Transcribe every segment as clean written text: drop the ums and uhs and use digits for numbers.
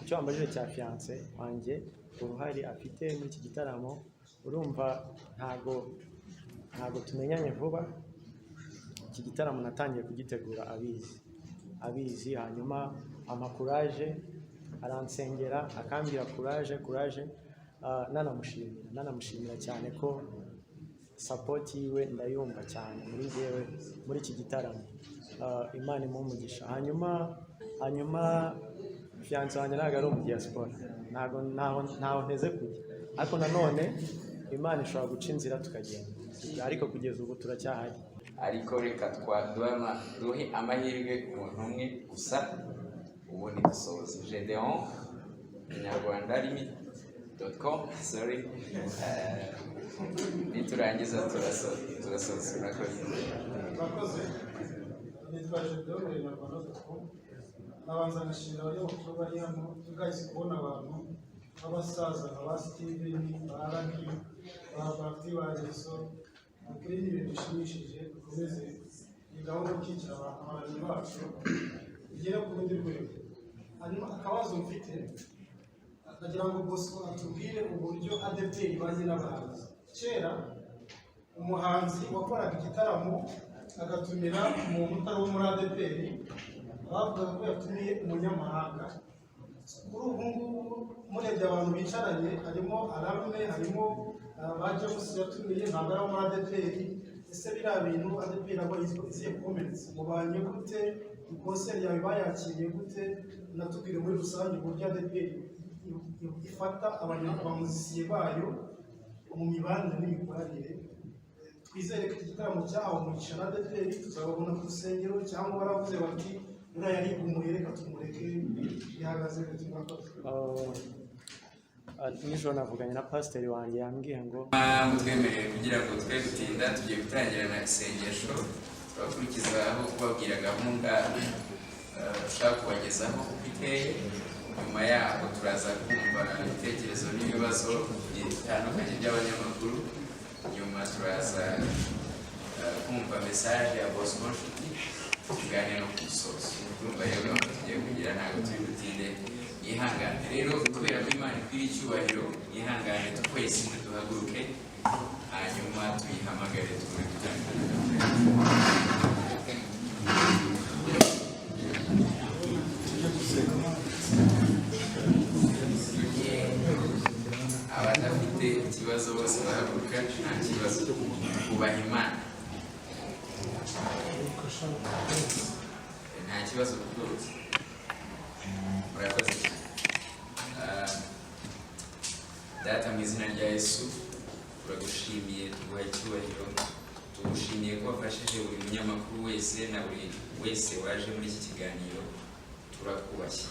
icyo wambajije cya fiance wanjye uruhari afite muri iki gitaramo, urumva ntago tumenyanye vuba. Iki gitaramo natangiye kugitegura abizi, hanyuma amakuraje, aransengera akambwira kuraje, nanamushimira cyane ko support yiwe ndayumva cyane muri jewe muri iki gitaramo. Imana imumugisha. Hanyuma fiance wanjye ntago ari mu diaspora, ntaho nteze kujya, ariko nanone Imana ishobora guca inzira tukagenda, ariko kugeza ubu turacyahari. Ariko reka duhe amahirwe umuntu umwe gusa ubundi dusoza. Gedeon inyarwanda.com, sorry, niturangiza turasoza. Murakoze. Nitwa Gedeon inyarwanda.com. Nabanza nashimira abanyamakuru bari hano, tugahise kubona abantu abasaza nka ba Steven, ba Raki, ba Bafti, ba Yeso. Akiri ni ibintu bishimishije, dukomeze iyi gahunda yo gushyigikira abahanzi bacu igera ku rundi rwego. Hanyuma akabazo mfite, nagira ngo BOSCO atubwire uburyo ADPR ibanye n'abahanzi. Kera umuhanzi wakoraga igitaramo agatumira umuntu utari wo muri ADPR, bavugaga ko yatumiye umunyamahanga. Kuri ubu ngubu murebye abantu bicaranye, harimo Aramune, harimo baje gusa yatumiye ntabwo ari muri ADPR. Ese biriya bintu ADPR aba iziye comments mubanye gute, ikonseri yawe bayakiriye gute, natubwire muri rusange uburyo ADPR ifata abanyamuziki bayo mu mibanire n'imikoranire. Twizere ko iki gitaramo cyahawe umugisha na ADPR, tuzababona ku rusengero, cyangwa baravuze bati uriya yari umuhe, reka tumureke yahagaze nijoro navuganye na pasiteri wanjye, yambwiye ngo mutwemerere kugira ngo twe gutinda, tugiye gutangirana isengesho twakurikiza aho kubabwira gahunda ushaka kubagezaho iteye. Nyuma yaho turaza kumva ibitekerezo n'ibibazo bitandukanye by'abanyamakuru. Nyuma turaza kumva message ya BOSCO nshuti, tuganira no kumusoza. Urumva rero tugiye kugira ntabwo turi gutinde, ihangane rero kubera ko Imana ikwiriye icyubahiro. Ihangane twese duhaguruke, hanyuma tuyihamagare turi gutangira. Abadafite ikibazo bose bahaguruka, nta kibazo, kubaha Imana nta kibazo rwose. Murakoze. Data, mu izina rya Yesu turagushimiye, tuguha icyubahiro, tugushimiye ko wafashije buri munyamakuru wese na buri wese waje muri iki kiganiro. Turakubashye,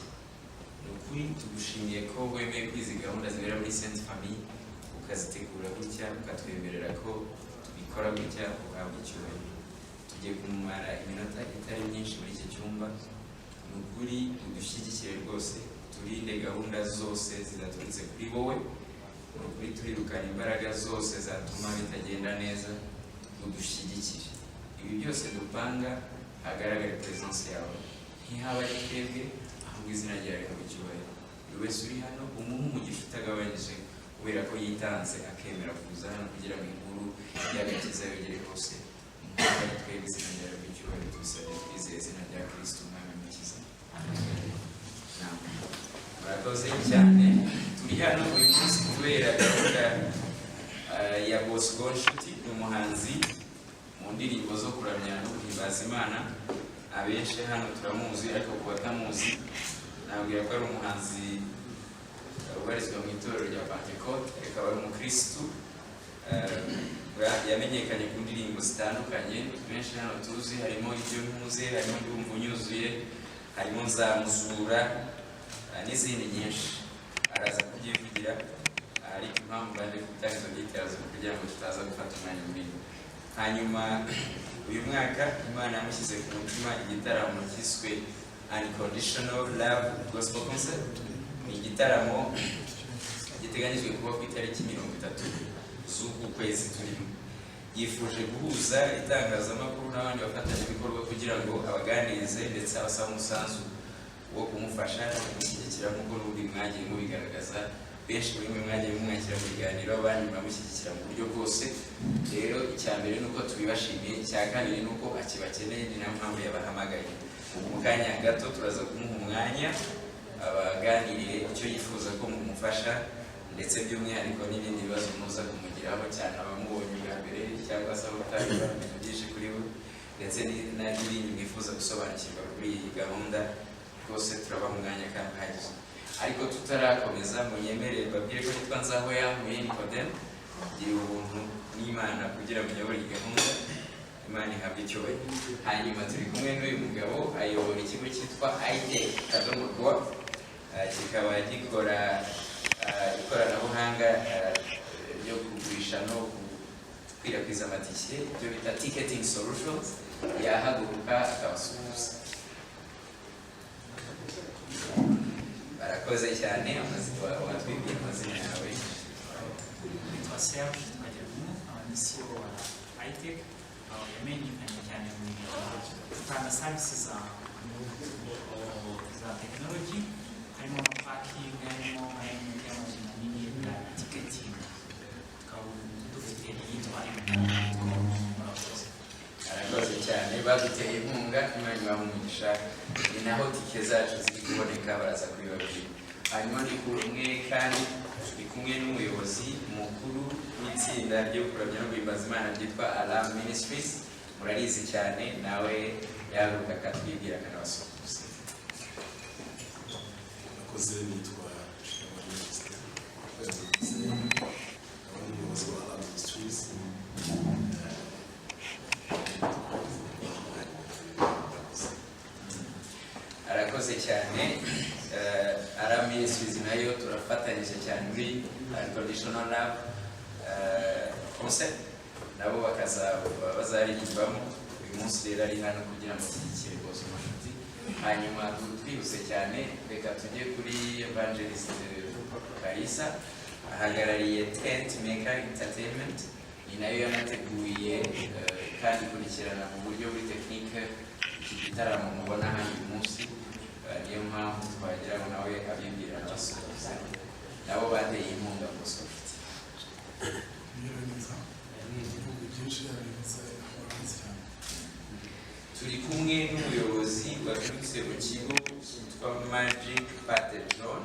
ni ukuri tugushimiye ko wemeye ko izi gahunda zibera muri Sainte Famille, ukazitegura gutya, ukatwemerera ko tubikora gutya. Uhabwa icyubahiro. Tugiye kumara iminota itari myinshi muri iki cyumba. Ni ukuri udushyigikire rwose, turinde gahunda zose zidaturutse kuri wowe. Ni ukuri turirukana imbaraga zose zatuma bitagenda neza, udushyigikire. Ibi byose dupanga hagaragare presence yawe, ntihaba ari twebwe, ahubwo izina ryawe rihabwa icyubahiro. Buri wese uri hano umuhe umugisha utagabanyije, kubera ko yitanze akemera kuza hano kugira ngo inkuru y'agakiza yogere hose. Umuhe twebwe, izina ryawe rihabwa icyubahiro. Tubisabye twizeye izina rya Kristo umwami n'umukiza. Murakoze cyane. Turi hano uyu munsi kubera gahunda ya BOSCO nshuti, umuhanzi mu ndirimbo zo kuramya no guhimbaza Imana. Abenshi hano turamuzi, ariko ku batamuzi nabwira ko ari umuhanzi ubarizwa mu itorero rya Pentecote, akaba ari umukristu. Yamenyekanye ku ndirimbo zitandukanye benshi hano tuzi, harimo ibyo ntuze, harimo ndumva unyuzuye, harimo nzamuzura n'izindi nyinshi. Araza kubyivugira, ariko impamvu baje gutanga izo details kugira ngo tutaza gufata umwanya munini. Hanyuma uyu mwaka Imana yamushyize ku mutima igitaramo cyiswe Unconditional Love Gospel Concert. Ni igitaramo giteganyijwe kuba ku itariki 30 z'uku kwezi turimo. Yifuje guhuza itangazamakuru n'abandi bafatanyabikorwa kugira ngo abaganirize ndetse abasaba umusanzu wo kumufasha no kumushyigikira nk'uko n'undi mwagiye mubigaragaza, benshi muri mwe mwagiye mumwakira mu biganiro, abandi muramushyigikira mu buryo bwose. Rero icya mbere ni uko tubibashimiye, icya kabiri ni uko akibakeneye, ni nayo mpamvu yabahamagaye. Mu kanya gato turaza kumuha umwanya abaganirire icyo yifuza ko mumufasha, ndetse by'umwihariko n'ibindi bibazo muza kumugiraho cyane abamubonye bwa mbere cyangwa se abatari bamenye byinshi kuri we, ndetse n'ibindi mwifuza gusobanukirwa kuri iyi gahunda. Rwose turabaha umwanya kandi uhagije. Ariko tutarakomeza, munyemerere babwire ko nitwa Nzahoyamuye Nikodemu, gira ubuntu n'Imana kugira ngo uyobore iyi gahunda, Imana ihabwe icyubahiro. Hanyuma turi kumwe n'uyu mugabo ayobora ikigo cyitwa IBIHE, kikaba gikora ikoranabuhanga ryo kugurisha no gukwirakwiza amatike, ibyo bita ticketing solutions. Yahaguruka akabasuhuza. Barakoze cyane. Watwibwira amazina yawe? Nitwa Serge Twagiramungu, ni CEO wa ITech, yamenyekanye cyane mu gutanga services za technology, harimo na parking, harimo amazina manini ya ticketing. Tukaba dufite iyitwa Murakoze. Barakoze cyane, baduteye inkunga, Imana ibahe umugisha. Ni naho tike zacu ziri kuboneka, baraza kubibabwira. Hanyuma ndi kumwe n'umuyobozi mukuru w'itsinda ryo kuramya no guhimbaza Imana ryitwa Alarm Ministries. Murarizi cyane, nawe yahaguruka akatwibwira akanabasuhuza. Murakoze. Nitwa umuyobozi wa Alarm Ministries. Arakoze cyane. Alarm Ministries nayo turafatanyije cyane muri Conditional Lab concept, nabo bazaririmbamo. Uyu munsi rero ari hano kugira ngo ashyigikire rwose umushuti. Hanyuma twihuse cyane, reka tujye kuri Evangelist Kalisa, ahagarariye Tent Maker Entertainment. Ni nayo yanateguye kandi ikurikirana mu buryo buri tekinike iki gitaramo mubona hano uyu munsi. Niyo mpamvu twagira ngo nawe abibwira abasuhuza. Nabo bateye inkunga BOSCO. Turi kumwe n'umuyobozi waturutse mu kigo cyitwa Magic Patron.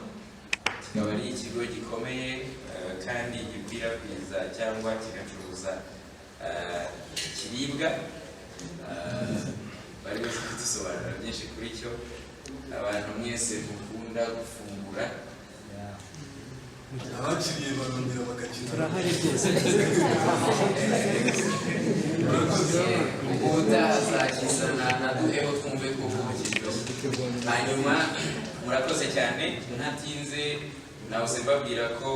Kikaba ari ikigo gikomeye kandi gikwirakwiza cyangwa kigacuruza ikiribwa. Bari bose kudusobanurira byinshi kuri cyo. Abantu mwese mukunda gufungura, abakiriye barongera bagakina. turahari byose. ubutazakizana naduheho twumve ko kiryoshye. Hanyuma murakoze cyane. Ntatinze nahoze mbabwira ko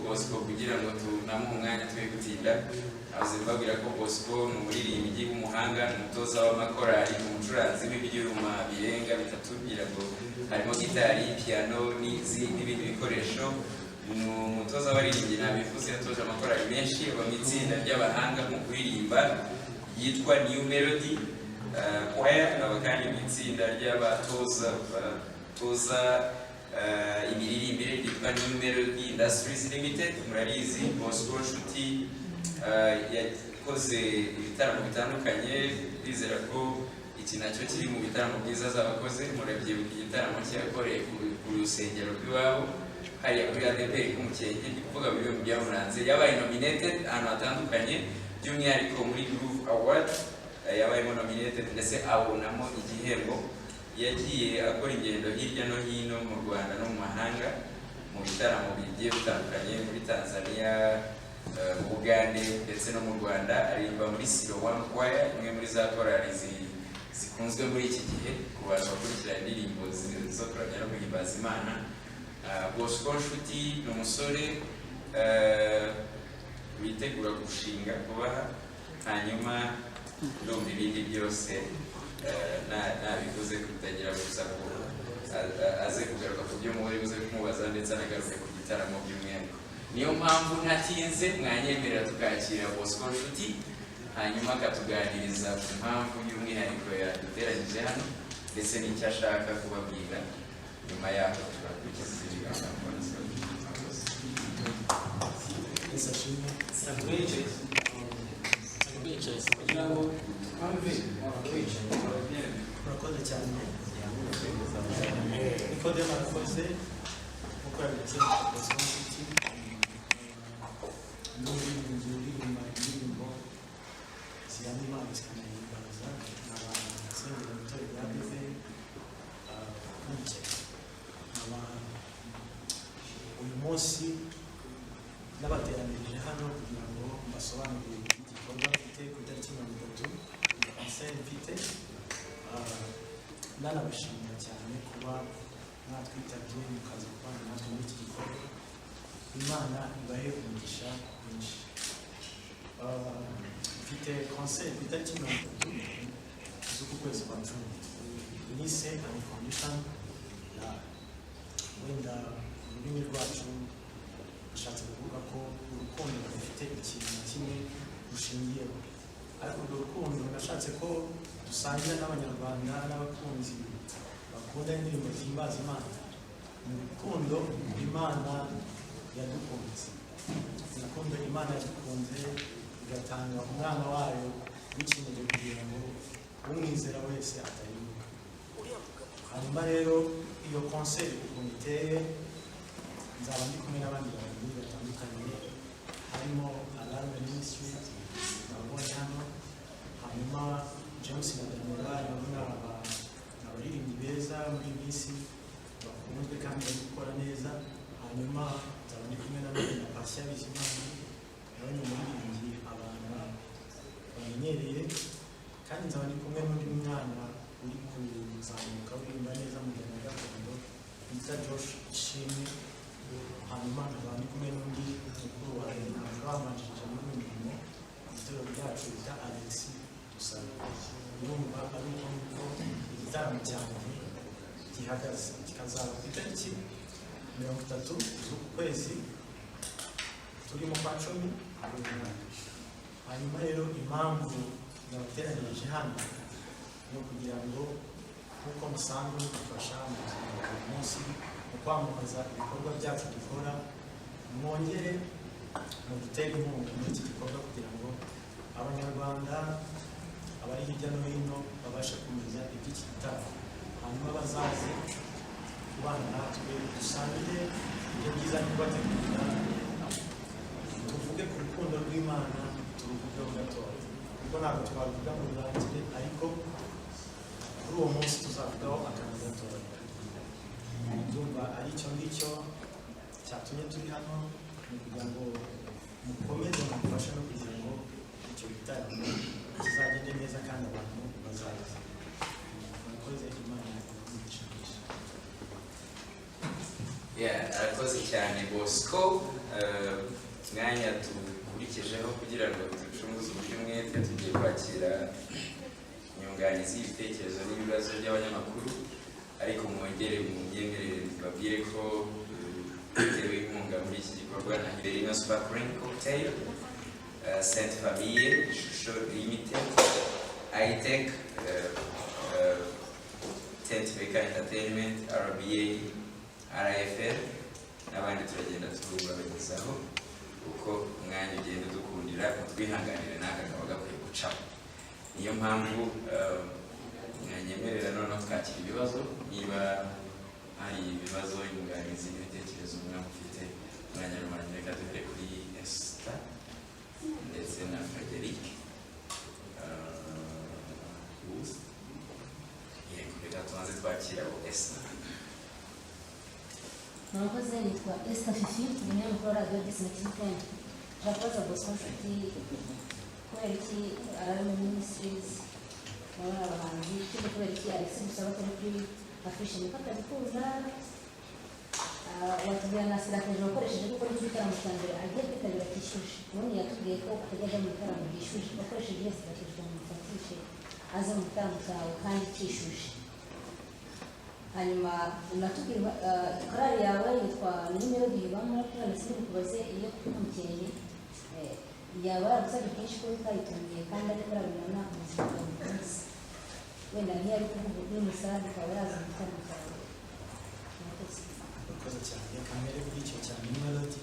BOSCO, kugira ngo tunamuhe umwanya twe gutinda, nahoze mbabwira ko BOSCO ni umuririmbyi w'umuhanga, ni umutoza w'amakorali, ni umucuranzi w'ibyuma birenga bitatu, kugira ngo harimo gitari, piano n'ibindi bikoresho. Ni umutoza w'abaririmbyi, nabivuze, yatoje amakorali menshi, aba mu itsinda ry'abahanga mu kuririmba yitwa New Melody Choir, aba kandi mu itsinda ry'abatoza imiririmbire ryitwa New Melody Industries Limited. Murarizi BOSCO NSHUTI yakoze ibitaramo bitandukanye, bizera ko iki nacyo kiri mu bitaramo byiza z'abakoze. Murabyibuka igitaramo cyakoreye ku rusengero rw'iwabo hariya kuri ADPR k'Umukenke, ndi kuvuga mu bintu byamuranze. Yabaye nominated ahantu hatandukanye, by'umwihariko muri Groove Award yabayemo nominated, ndetse abonamo igihembo. Yagiye akora ingendo hirya no hino mu Rwanda no mu mahanga mu bitaramo bigiye bitandukanye, muri Tanzania, mu Uganda ndetse no mu Rwanda. Aririmba muri Siloam Choir, imwe muri za korali zikunzwe muri iki gihe ku bantu bakurikira indirimbo zo kuramya no guhimbaza Imana. BOSCO NSHUTI ni umusore witegura gushinga kubaha. Hanyuma ndumva ibindi byose nabivuze kutagira gusa ko aze kugaruka ku byo muhore buze kumubaza, ndetse anagaruke ku gitaramo by'umwihariko. Niyo mpamvu ntatinze, mwanyemerera tukakira BOSCO NSHUTI, hanyuma akatuganiriza ku mpamvu y'umwihariko yaduteranyije hano, ndetse n'icyo ashaka kubabwira. Nyuma yaho turakurikiza ibiganiro. kugirango twumve murakoze cyane Nikodemo arakoze nk'uko yabivuze BOSCO n'umuririmbyi uririmba indirimbo zihamya Imana zikanayihimbaza n'abasengera mu itorero rya ABIHE uyu munsi n'abateranirije hano kugira ngo mbasobanurire igikorwa mfite ku itariki 30 mfite nanabashimira cyane kuba mwatwitabye mukaza kubana natwe muri iki gikorwa. Imana ibahe umugisha mwinshi. Mfite concert ku itariki 30 z'uku kwezi kwa Juni nise Uncondition Love. Wenda ururimi rwacu rushatse kuvuga ko urukundo rufite ikintu na kimwe rushingiyeho, ariko urwo rukundo nashatse ko dusangira n'abanyarwanda n'abakunzi bakunda indirimbo zihimbaza Imana. Mu rukundo Imana yadukunze, urukundo Imana yadukunze igatanga umwana wayo w'ikinege kugira ngo umwizera wese atarimbuka. Hanyuma rero iyo concert ukuntu iteye, nzaba ndi kumwe n'abandi bantu batandukanye, harimo Alarme Ministry nabonye hano, hanyuma James na Daniel abaririmbyi beza muri iyi minsi bakunzwe kandi bari gukora neza. Hanyuma nzaba ndi kumwe na Patient Bizimana, nawe ni umuririmbyi abantu bamenyereye, kandi nzaba ndi kumwe n'undi mwana uri kuzamuka uririmba neza mu njyana ya gakondo witwa Josh Ishimwe. Hanyuma nkaba ndi kumwe n'undi mukuru wanjye wabanjirije muri murimo itorero ryacu bita Alex Dusaba. Urumva ari uko igitaramo cyanjye gihagaze, kikazaba ku itariki 30 z'uku kwezi turimo kwa 10. Hanyuma rero impamvu nabateranirije hano ni ukugira ngo nk'uko musanzwe mudufasha mu buzima bwa buri munsi mu kwamamaza ibikorwa byacu dukora, mwongere mu gutera inkunga muri iki gikorwa kugira ngo abanyarwanda abari hirya no hino babashe kumenya iby'iki gitaramo, hanyuma bazaze kubana natwe dusangire ibyo byiza n'ubategurira, tuvuge ku rukundo rw'Imana, turuvugeho gatoya kuko ntabwo twavuga mu rurangire, ariko kuri uwo munsi tuzavugaho akantu gatoya. Ndumva ari icyo ngicyo cyatumye turi hano, ni kugira ngo mukomeze mufashe no kugira ngo icyo gitaramo kizagende neza kandi abantu bazaza. Murakoze, Imana ibahe. Arakoze cyane BOSCO. Mwanya dukurikijeho kugira ngo ducunguze uburyo umwete, tugiye kwakira inyunganizi y'ibitekerezo n'ibibazo by'abanyamakuru, ariko mwongere mubyemerere babwire ko bitewe inkunga muri iki gikorwa na Iberino Sparkling Cocktail, Sainte Famille, Ishusho Limited, ITEC, Tentveka Entertainment, RBA, RFL n'abandi turagenda tubagezaho uko umwanya ugenda dukundira, twihanganire n'aka kaba gakwiye gucamo. Niyo mpamvu mwanyemerera noneho twakira ibibazo, niba hari ibibazo, inyunganizi n'ibitekerezo mwamufite, umwanya rumanye. Reka duhere kuri Esther ndetse na Frederic. Reka tubanze twakira Esther. Murakoze, nitwa Esther Fifi, umunyamakuru wa radiyo Bidasanzwe. Turakoza BOSCO nshuti kubera iki Alarme Ministries baba abahanzi, kandi kubera iki Alex Dusaba atari kuri afishe niko atabikunda. Watubwira na sirateje wakoresheje kuko n'iki gitaramo cya mbere agiye kwitabira kishyushye, ubundi yatubwiye ko atajya mu gitaramo gishyushye, wakoresheje iyo sirateje ngo mufatishe aze mu gitaramo cyawe kandi kishyushye. Hanyuma unatubwira korali yawe yitwa nimero bibamo, ndetse n'ikubaze iyo kumukeye yaba yaragusabye kenshi ko utayitungiye kandi ari kurabirana ubuzima bwa buri munsi, wenda nk'iyo ari kuvuga n'umusaza ukaba yaza mu gitaramo cyawe. Murakoze cyane. Kamere kuri icyo cyane Melody,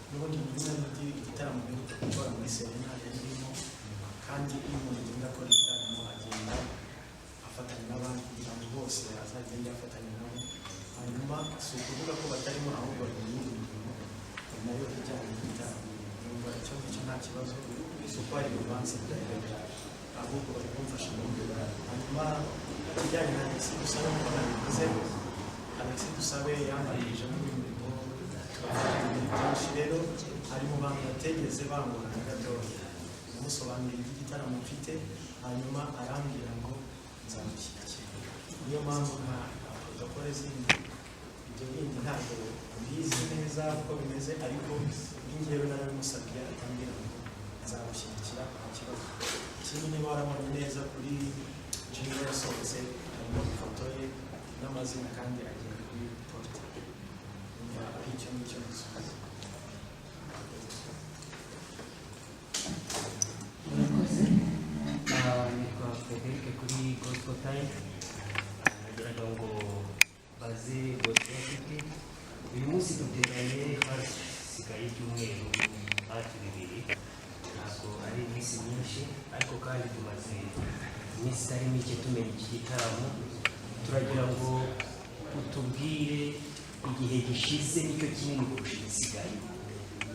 n'ubundi muri Melody igitaramo giheruka gukora muri si ukuvuga ko batarimo ahubwo bari mu yindi mirimo nayo ijyanye n'igitaramo. Numva icyo ngicyo nta kibazo, si uko hari urubanza rurerure, ahubwo bari kumfasha mu buryo. Hanyuma ikijyanye na Alexis Dusabe nk'uko nabivuze, Alexis Dusabe yambarije n'umurimo turafatanya ibintu byinshi. Rero ari mu bantu bategeze bangura na gatoya, namusobanuriye iby'igitaramo mfite, hanyuma arambwira ngo nzamushyigikira. Niyo mpamvu nta protokole zindi, ibyo bindi ntabwo mbizi neza uko bimeze, ariko njyewe narabimusabye atambwira ngo nzamushyigikira nta kibazo. Ikindi niba warabonye neza kuri jingle yasohotse harimo ifoto ye n'amazina kandi agiye kuri porte. Icyo ngicyo gisubizo. Murakoze. Nitwa Frederic kuri Gospel Time. Nagiraga ngo baze Gospel City. Uyu munsi duteranye hasigaye ibyumweru hafi 2. Ntabwo ari iminsi myinshi, ariko kandi tumaze iminsi itari mike tumenya iki gitaramo. Turagira ngo utubwire igihe gishize nicyo kinini kurusha igisigaye,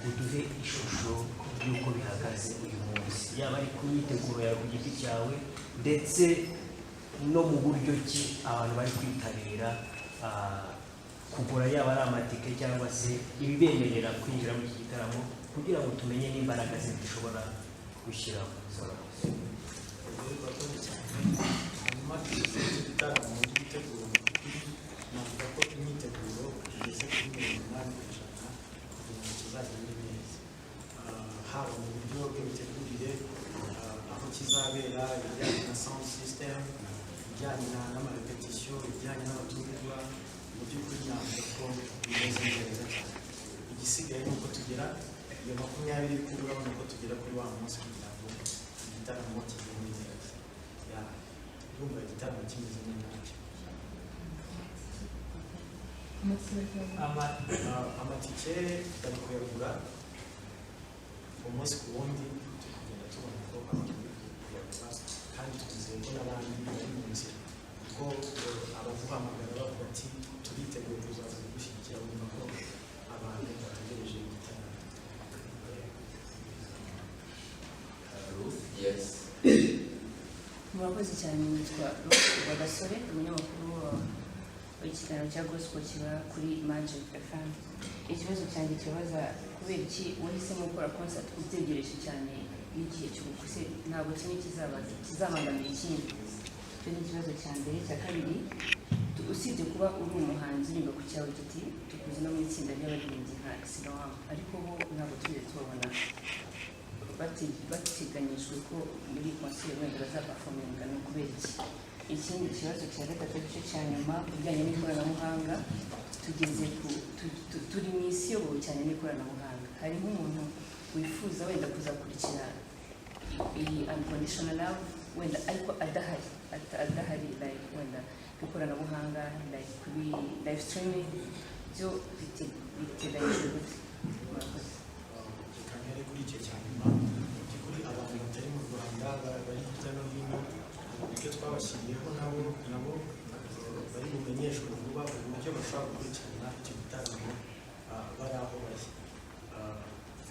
uduhe ishusho y'uko bihagaze uyu munsi, yaba ari ku myiteguro yawe ku giti cyawe ndetse no mu buryo ki abantu bari kwitabira kugura, yaba ari amatike cyangwa se ibibemerera kwinjira mu iki gitaramo, kugira ngo tumenye n'imbaraga zishobora gushyiraho. Hanyuma iki gitaramo muri giteguro navuga ko imyiteguro igeze kuri 80% kugira ngo kizagende neza, haba mu buryo bw'imitegurire, aho kizabera, ibijyanye na sound system, ibijyanye n'amarepetisiyo, ibijyanye n'abatumirwa. Mu by'ukuri navuga ko bimeze neza cyane. Igisigaye ni uko tugera iyo 20 kuri, urabona ko tugera kuri wa munsi kugira ngo igitaramo kigende neza. Urumva igitaramo kimeze neza. Amatike bari kuyagura umunsi ku wundi, tukagenda tubona ko abantu bari kuyagura, kandi twizeye ko n'abandi bari mu nzira, kuko abaguhamagara bavuga ati turiteguye kuzaza gushyigikira, bumva ko abantu bategereje igitaramo. Murakoze cyane. Nitwa Bidasanzwe, umunyamakuru w'ikiganiro cya Gospel kiba kuri Magic FM. Ikibazo cyanjye kibaza kubera iki wahisemo gukora concert utegereje cyane n'igihe cy'ubukwe, ntabwo kimwe kizabangamira ikindi. Icyo ni ikibazo cya mbere. Cya kabiri, usibye kuba uri umuhanzi uririmba ku cyawe giti, tukuzi no mu itsinda ry'abaririmbyi nka Siloam, ariko bo ntabwo tujye tubabona bateganyijwe ko muri konseri wenda bazapafominga. Ni ukubera iki? Ikindi kibazo cya gatatu cyo cya nyuma ku bijyanye n'ikoranabuhanga, tugeze turi mu isi iyobowe cyane n'ikoranabuhanga. Hari nk'umuntu wifuza wenda kuzakurikira iyi unconditional love wenda ariko adahari like wenda ikoranabuhanga like kuri live streaming, byo biteganyijwe gute? Murakoze. Kamere kuri icyo cya nyuma, kuri abantu batari mu Rwanda bari hirya no hino, uburyo twabashyiriyeho nabo bari bumenyeshwe vuba uburyo bashobora gukurikirana icyo gitaramo bari aho bari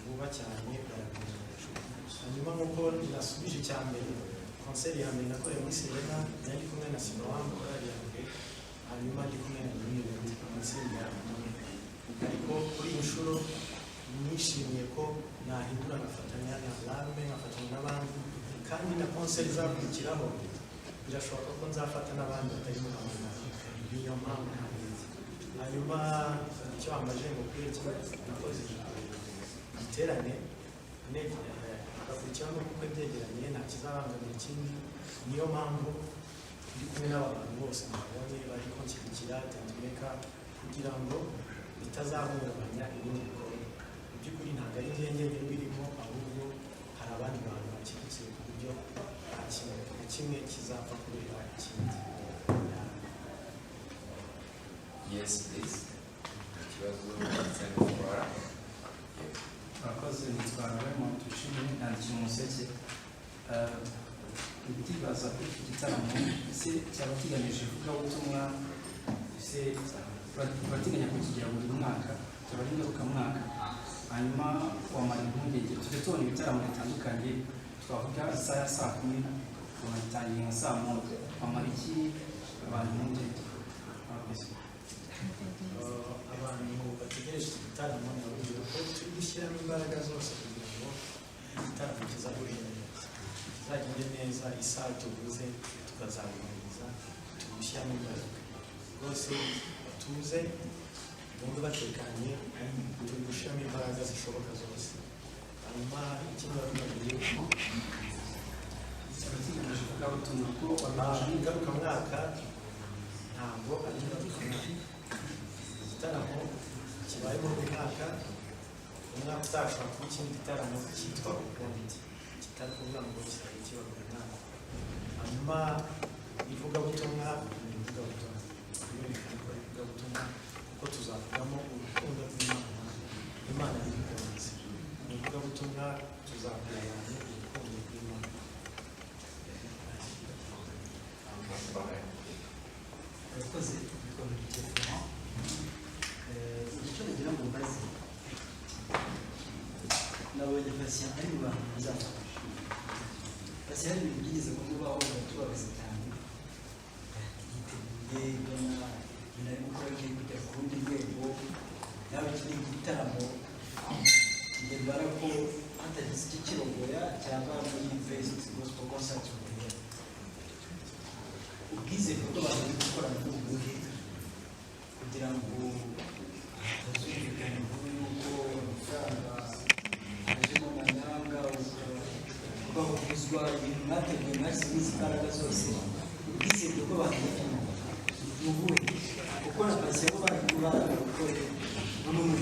vuba cyane, barabimenyeshwa. Hanyuma nk'uko nasubije icya mbere, konseri ya mbere nakoreye muri Serena yari kumwe na Siloam, korali ya mbere, hanyuma ndi kumwe na Niba amatsinda amwe, ariko kuri iyi nshuro nishimiye ko nahindura ngafatanya na Larme, ngafatanya n'abandi, kandi na konseri izakurikiraho birashoboka ko nzafata n'abandi batari mu Rwanda. Niyo mpamvu ntabizi. Hanyuma icyo wambaje ngo kuri iki nakoze giterane agakurikiraho n'uko byegeranye, nta kizabangamira ikindi. Niyo mpamvu ndi kumwe n'abantu bose nabonye bari kunshyigikira Tanzania, kugira ngo bitazahungabanya ibindi bikorwa. Mu by'ukuri ntabwo ari njyenyine birimo, ahubwo hari abandi bantu bashyigikiye ku buryo nta kintu na kimwe kizapfa kubera ikindi. Yes, please. Ikibazo cyangwa Murakoze. Nitwa Raymond Tushimye, nandikira umuseke. Ndibaza kuri iki gitaramo ese cyaba kigamije ivugabutumwa, ese turateganya kukigira buri mwaka, tuba ari ngarukamwaka. Hanyuma wamara impungenge, tujya tubona ibitaramo bitandukanye, twavuga isaha ya saa 10 tunatangiye nka saa 1, wamara iki abantu impungenge? Abantu bategereje igitaramo nababwira ko turi gushyiramo imbaraga zose kugira ngo igitaramo kizagende neza, isaha tuvuze tukazabihuriza, tugushyiramo imbaraga rwose, batuze bumve batekanye, turi gushyiramo imbaraga zishoboka zose. Hanyuma ikindi babibabwiye ngarukamwaka ntabwo ari ngarukamwaka, igitaramo kibayemo buri mwaka, umwaka utashobora kuba ikindi gitaramo cyitwa ukundi, kitari kuvuga ngo kizajya kiba buri mwaka. Hanyuma ivugabutumwa ni ivugabutumwa, birumvikana ko ari ivugabutumwa kuko tuzavugamo urukundo rw'Imana, Imana n'ibikunze. Ni ivugabutumwa tuzabwira abantu urukundo rw'Imana. Abakozi ibikorwa by'iterefone icyo nagira ngo mbaze, nabonye patient ari mu bantu bazafasha. Patient hari ibintu byigeze kumubaho tubabaza cyane, yiteguye mbona ibintu ari gukora agiye kujya ku rundi rwego, nawe kiri igitaramo kigendera ko hatagize icyo kirogoya cyangwa muri Best Gospel Concert ubwizere bw'abantu bari gukora mu buhe kugira ngo bazumvikane inkuru y'uko amafaranga ajemo amanyanga, bakavuzwa ibintu mwateguye mwashyize izi mbaraga zose, ubwizere bw'abantu ni ubuhe? Kuko na patient bo bari gukora n'umwe,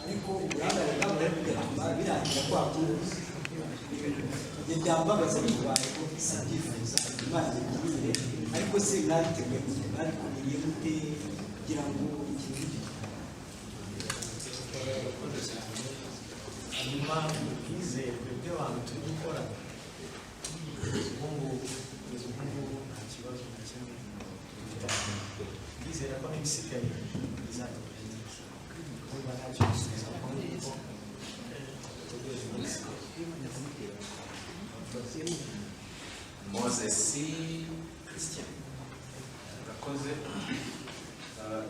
ariko uburangare bwabo bari kugatuma birangira kwa kundi ibyo byambabaza bibaye ko sabyifuza Imana ibigire, ariko se mwabiteguye gute, mwabikubiye gute kugira ngo ikintu hanyuma ubwizerwe bw'abantu turi gukora ubu ngubu kugeza ubu ngubu nta kibazo na kimwe dufite, ndizera ko n'ibisigaye bizagenda neza, niba nta cyo gusubiza ko nguko dutegereje iminsi. Moses Christian. Urakoze.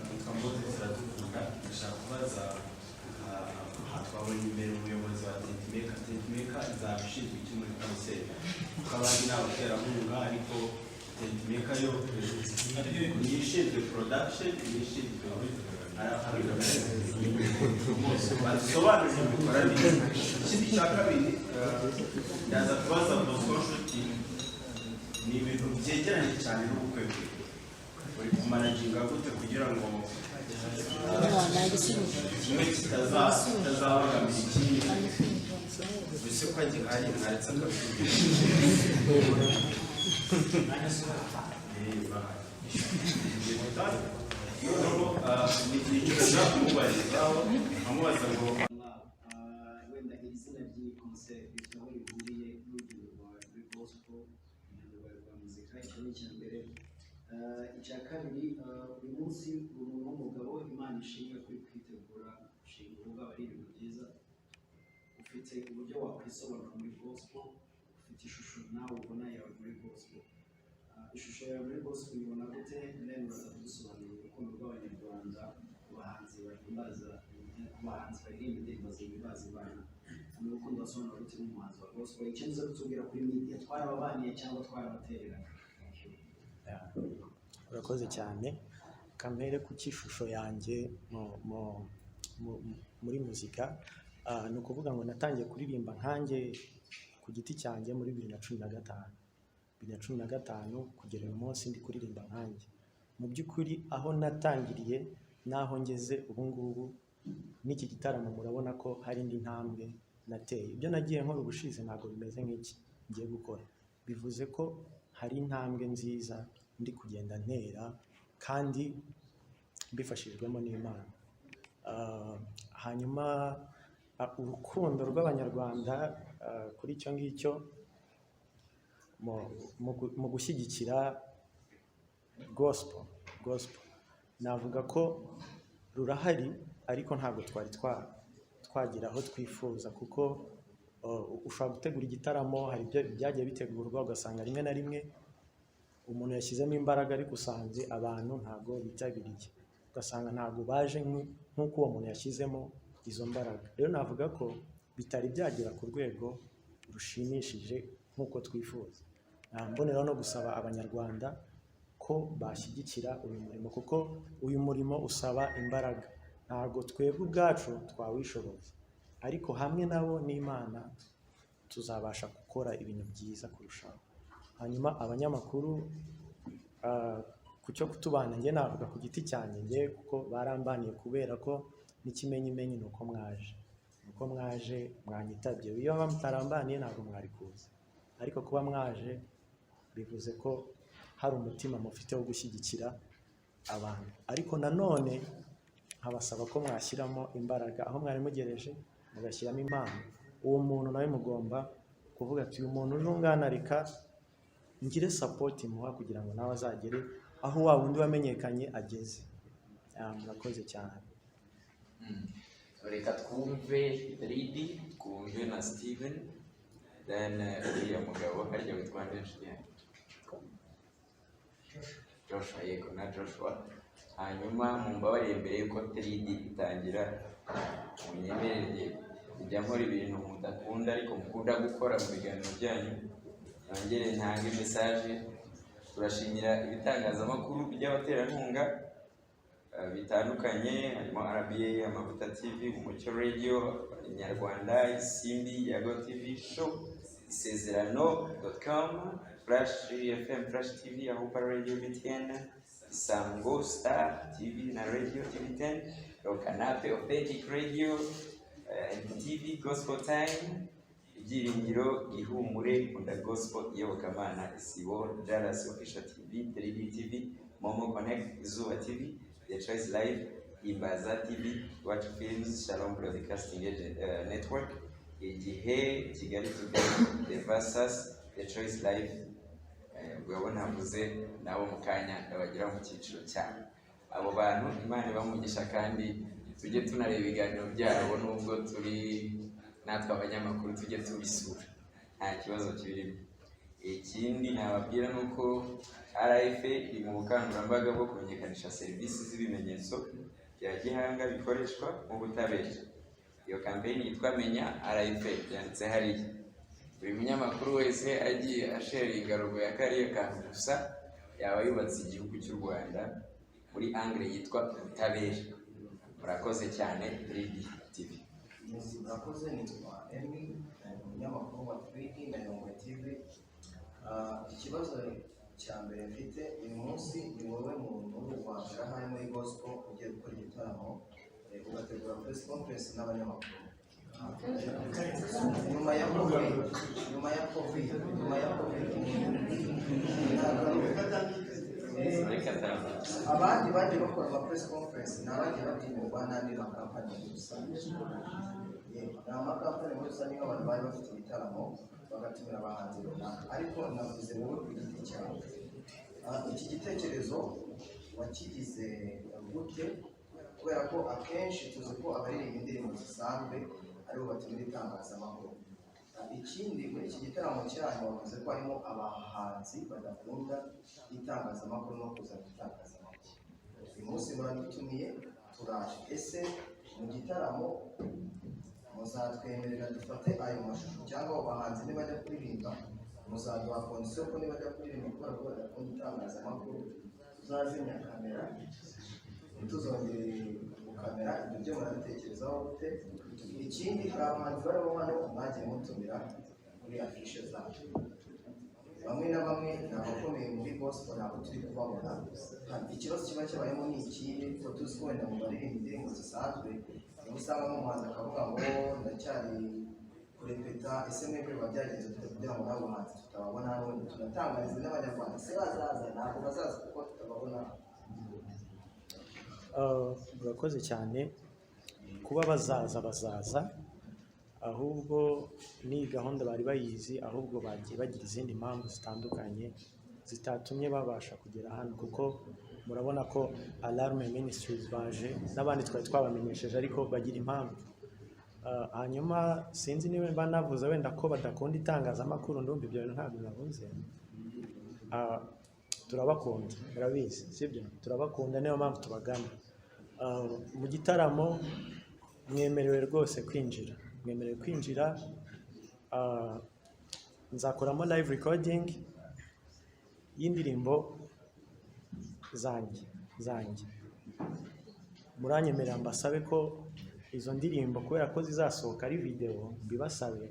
Nitwa Moses Iradukunda, ndashaka kubaza, twabonye imbere umuyobozi wa Tentimeka izaba ishinzwe iki muri kanseri, ukaba ari n'abaterankunga, ariko Tentimeka yo nishinzwe production, nishinzwe badusobanurire bikora neza. Ikindi cya kabiri, ndaza kubaza BOSCO NSHUTI, ni ibintu byegeranye cyane n'ubukwe bwe, uri kumanaginga gute kugira ngo kimwe kitazabangamira ikindi, mbese ko agihaye mwaretse nicyo kumubarizaho, amubaza ngo wenda iri zina ry'iyi concert bifite aho rihuriye n'urugendo rwawe muri gospel, urugendo rwawe rwa muzika, icyo ni icya mbere. Icya kabiri, uyu munsi umuntu w'umugabo Imana ishimwe kuri kwitegura gushinga urugo, aba ari ibintu byiza. Ufite uburyo wakwisobanura muri gospel, ufite ishusho nawe ubona yawe muri gospel. Ishusho yawe muri gospel uyibona gute? Then uraza kudusobanurira urukundo rw'Abanyarwanda ku bahanzi bahimbaza, ku bahanzi baririmba indirimbo zihimbaza Imana, n'urukundo wasobanura gute n'umuhanzi wa gospel. Icyo nizo kutubwira kuri media, twarababaniye cyangwa twarabatereranye? Urakoze cyane. Kamere ku cy'ishusho yanjye muri muzika, ni ukuvuga ngo natangiye kuririmba nkanjye ku giti cyanjye muri 2015 kugera uyu munsi ndi kuririmba nkanjye. Mu by'ukuri aho natangiriye n'aho ngeze ubu ngubu n'iki gitaramo murabona ko hari indi ntambwe nateye. Ibyo nagiye nkora ubushize ntabwo bimeze nk'iki ngiye gukora, bivuze ko hari intambwe nziza ndi kugenda ntera kandi mbifashijwemo n'Imana. Hanyuma urukundo rw'Abanyarwanda kuri icyo ngicyo mu gushyigikira gospel navuga ko rurahari ariko ntabwo twari twagira aho twifuza, kuko ushobora gutegura igitaramo, hari byagiye bitegurwa ugasanga rimwe na rimwe umuntu yashyizemo imbaraga ariko usanze abantu ntabwo bitabiriye, ugasanga ntabwo baje nk'uko uwo muntu yashyizemo izo mbaraga. Rero navuga ko bitari byagera ku rwego rushimishije nk'uko twifuza. Mboneraho no gusaba abanyarwanda ko bashyigikira uyu murimo, kuko uyu murimo usaba imbaraga, ntabwo twebwe ubwacu twawishoboza, ariko hamwe nabo n'Imana tuzabasha gukora ibintu byiza kurushaho. Hanyuma abanyamakuru ku cyo kutubana, njye navuga ku giti cyanjye njye, kuko barambaniye, kubera ko n'ikimenyimenyi ni uko mwaje mwanyitabye. Iyo mutarambaniye ntabwo mwari kuza, ariko kuba mwaje bivuze ko hari umutima mufite wo gushyigikira abantu. Ariko nanone nkabasaba ko mwashyiramo imbaraga, aho mwari mugereje mugashyiramo impano. Uwo muntu nawe mugomba kuvuga ati uyu muntu ntungana, reka ngire sapoti muha kugira ngo nawe azagere aho wa wundi wamenyekanye ageze. Murakoze cyane. Reka twumve Ridi, twumve na Steven, then uriya mugabo harya witwa nde? Joshua, yego, na Joshua. Hanyuma mumbabarire mbere yuko Ridi itangira, munyemerere kujya nkora ibintu mudakunda ariko mukunda gukora mu biganiro byanyu, nongere ntange message. Turashimira ibitangazamakuru by'abaterankunga bitandukanye, harimo RBA, Amavuta TV, Umucyo Radio, Inyarwanda, Isimbi, Yago TV Show, Isezerano.com, Flash FM, Flash TV, Ahupa Radio BTN, Isango Star TV na Radio TV10, Rokanape Authentic Radio, TV Gospel Time, Ibyiringiro, Ihumure, Kunda Gospel, Iyobokamana, Isibo, Jalas Official TV, 3D TV, Momo Connect, Izuba TV, The Choice Live, Imbaza TV, Watch Films, Shalom Broadcasting Network, IBIHE, Kigali Today, The Versus, The Choice Live. Urabona mvuze nabo mu kanya ndabagira mu cyiciro cyane. Abo bantu Imana ibamugisha, kandi tujye tunareba ibiganiro byabo, nubwo turi natwe abanyamakuru tujye tubisura, nta kibazo kirimo. Ikindi nababwira nuko RFA iri mu bukangurambaga bwo kumenyekanisha serivisi z'ibimenyetso bya gihanga bikoreshwa mu butabera. Iyo kampeni yitwa Menya RFA, byanditse hariya. Buri munyamakuru wese agiye asharinga logo ya kariya kantu gusa yaba yubatse igihugu cy'u Rwanda muri angle yitwa ubutabera. Murakoze cyane. Ridi TV. Murakoze, nitwa Emi, umunyamakuru wa 3D na Yongo TV. Ikibazo cya mbere mfite uyu munsi, ni wowe muntu wa mbere aha muri BOSCO ugiye gukora igitaramo, ugategura press conference n'abanyamakuru. Nyuma ya covid abandi bagiye bakora ama press conference, n'abandi batimurwa n'andi makampani gusa. Ni amakampani muri rusange, nk'abantu bari bafite ibitaramo bagatumira abahanzi runaka, ariko navuze wowe ku giti cyawe. Iki gitekerezo wakigize gute? Kubera ko akenshi tuzi ko abaririmba indirimbo zisanzwe aribo batumira itangazamakuru. Ikindi, muri iki gitaramo cyanyu wavuze ko harimo abahanzi badakunda itangazamakuru no kuza mu itangazamakuru. Uyu munsi muradutumiye, turaje. Ese mu gitaramo muzatwemerera dufate ayo mashusho, cyangwa abo bahanzi nibajya kuririmba muzaduha kondisiyo ko nibajya kuririmba kubera ko badakunda itangazamakuru tuzazimya kamera, ntituzongere gukamera? Ibyo byo murabitekerezaho gute? Ikindi, hari abahanzi barimo hano mwagiye mutumira muri afishe zacu, bamwe na bamwe ni abakomeye muri BOSCO, ntabwo turi kubabona. Ikibazo kiba cyabayemo ni ikihe? Ko tuzi ko wenda mu baririmba indirimbo zisanzwe niba usanga nk'umuhanzi akavuga ngo ndacyari kurepeta. Ese mwebwe biba byagenze kugira ngo n'abo bahanzi tutababona hano, tunatangarize n'abanyarwanda se bazaza? Ntabwo bazaza kuko tutababona. Murakoze cyane. Kuba bazaza, ahubwo ni gahunda bari bayizi, ahubwo bagiye bagira izindi mpamvu zitandukanye zitatumye babasha kugera hano, kuko murabona ko Alarme Ministries baje n'abandi twari twabamenyesheje ariko bagira impamvu. Hanyuma sinzi niba mba navuze wenda ko badakunda itangazamakuru, ndumva ibyo bintu ntabwo navuze. Turabakunda, murabizi sibyo? Turabakunda, niyo mpamvu tubagana. Mu gitaramo mwemerewe rwose kwinjira, mwemerewe kwinjira. Nzakoramo live recording y'indirimbo zanjye. Muranyemerera mbasabe ko izo ndirimbo kubera ko zizasohoka ari video, mbibasabe